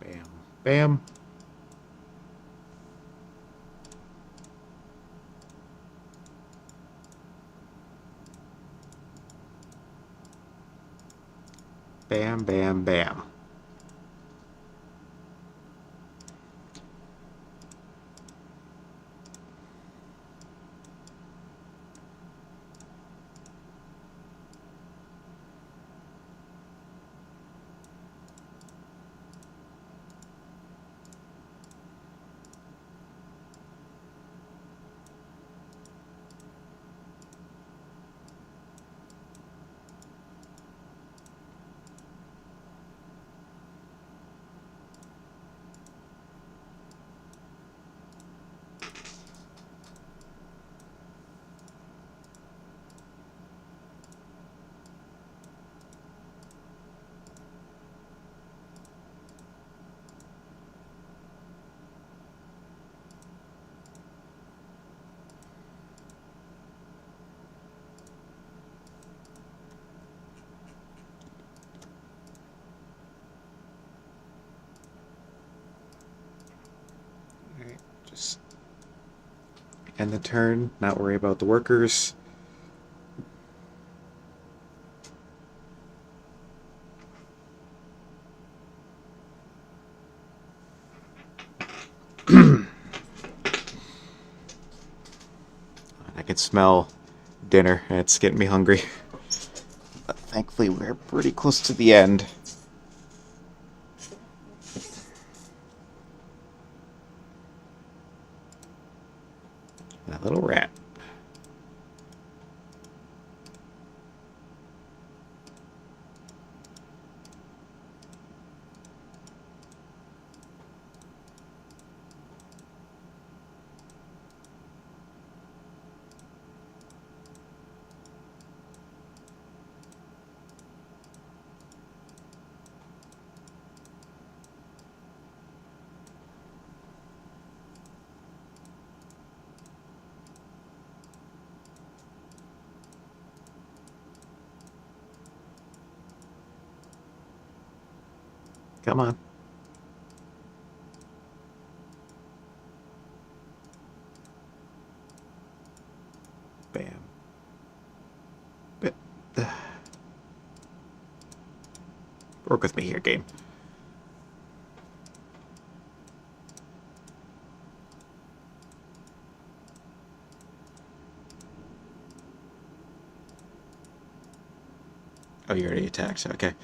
Bam. Bam. Bam, bam, bam. end the turn, not worry about the workers. I can smell dinner, and it's getting me hungry. But thankfully, we're pretty close to the end. That little rat. Come on. Bam. Work with me here, game. Oh, you already attacked, so okay.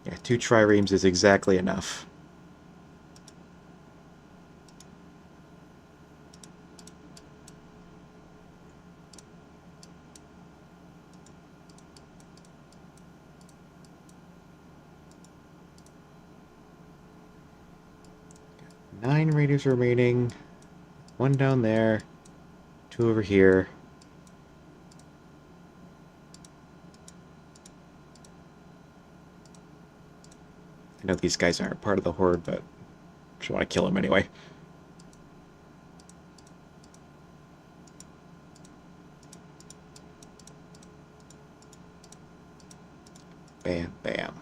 Yeah, 2 triremes is exactly enough. Got 9 raiders remaining. 1 down there. 2 over here. I know these guys aren't part of the horde, but I just want to kill them anyway. Bam, bam.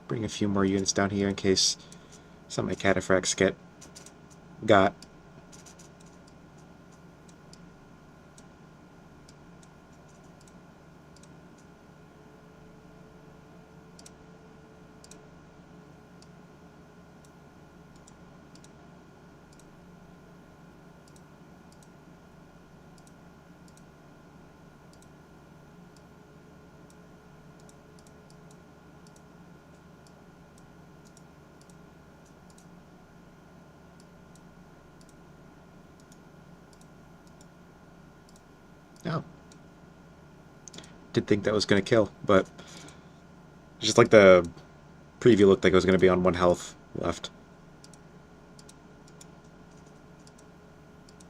Bring a few more units down here in case some of my cataphracts get got. Oh. Did think that was going to kill, but just like the preview looked like it was going to be on 1 health left.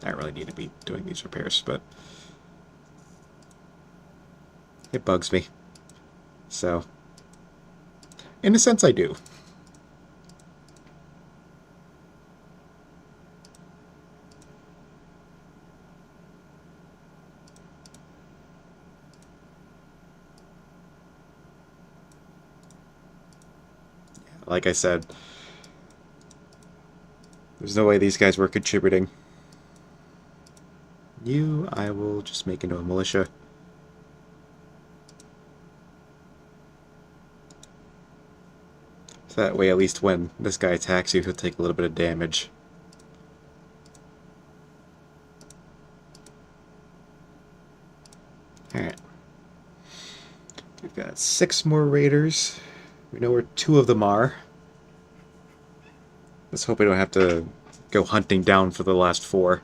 I don't really need to be doing these repairs, but it bugs me. So, in a sense, I do. Like I said, there's no way these guys were contributing. You, I will just make into a militia. So that way, at least when this guy attacks you, he'll take a little bit of damage. Alright. We've got 6 more raiders. We know where 2 of them are. Let's hope we don't have to go hunting down for the last 4.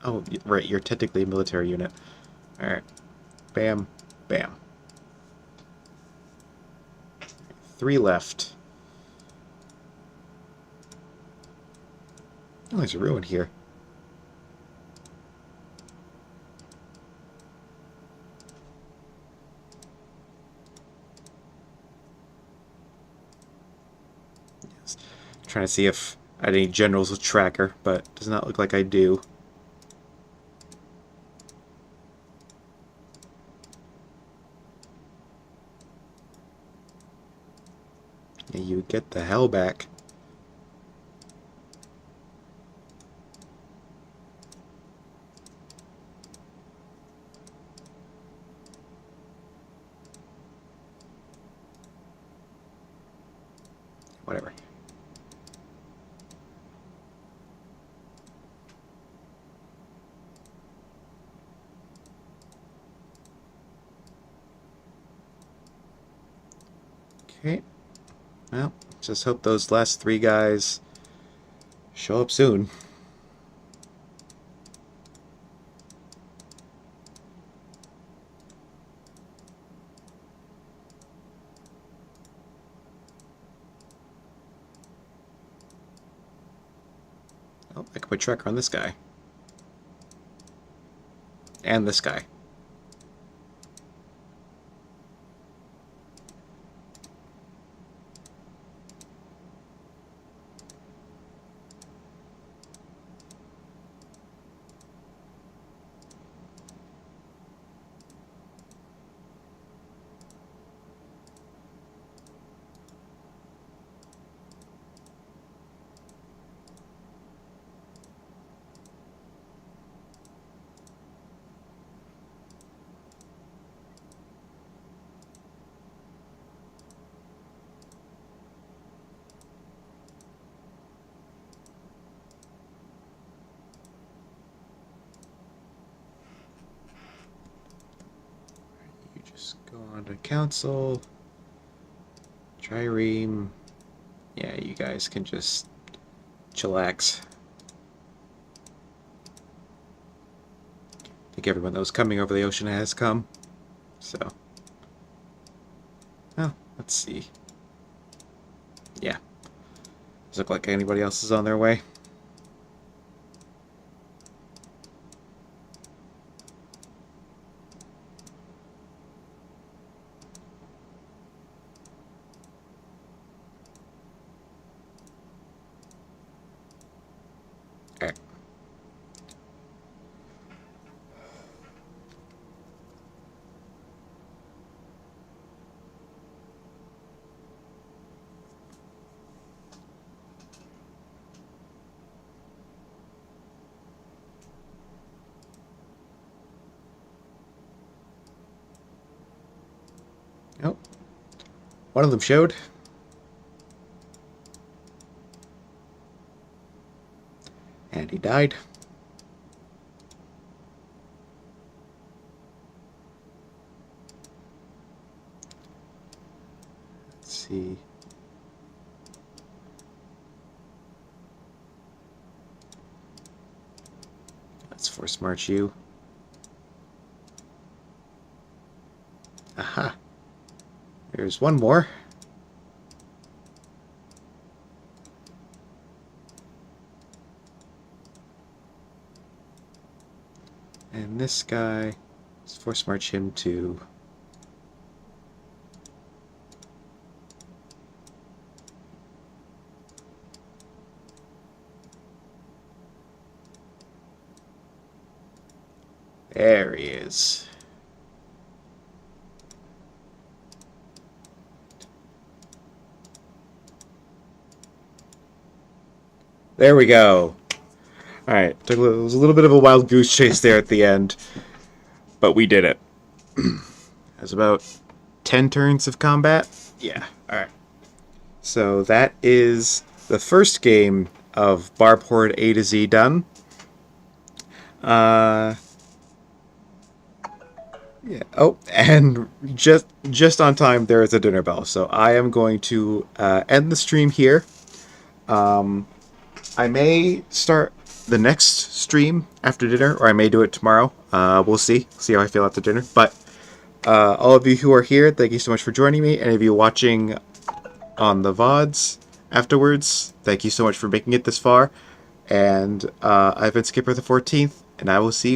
Oh, right, you're technically a military unit. Alright. Bam. Bam. 3 left. Oh, there's a ruin here. Yes. Trying to see if I had any generals with tracker, but does not look like I do. Yeah, you get the hell back. Whatever. Okay. Well, just hope those last 3 guys show up soon. Oh, I can put tracker on this guy. And this guy. You just go on to council. Trireme. Yeah, you guys can just chillax. I think everyone that was coming over the ocean has come. So. Oh, let's see. Yeah. Does it look like anybody else is on their way? Alright. Oh. One of them showed. And he died. Let's see. Let's force march you. Aha. There's one more. And this guy, let's force march him to... There he is. There we go. Alright, it was a little bit of a wild goose chase there at the end, but we did it. That's about 10 turns of combat? Yeah, alright. So that is the first game of Barb Horde A to Z done. Yeah. Oh, and just on time, there is a dinner bell. So I am going to end the stream here. I may start the next stream after dinner, or I may do it tomorrow. We'll see. See how I feel after dinner. But all of you who are here, thank you so much for joining me. Any of you watching on the VODs afterwards, thank you so much for making it this far. And I've been Skipper the 14th, and I will see you.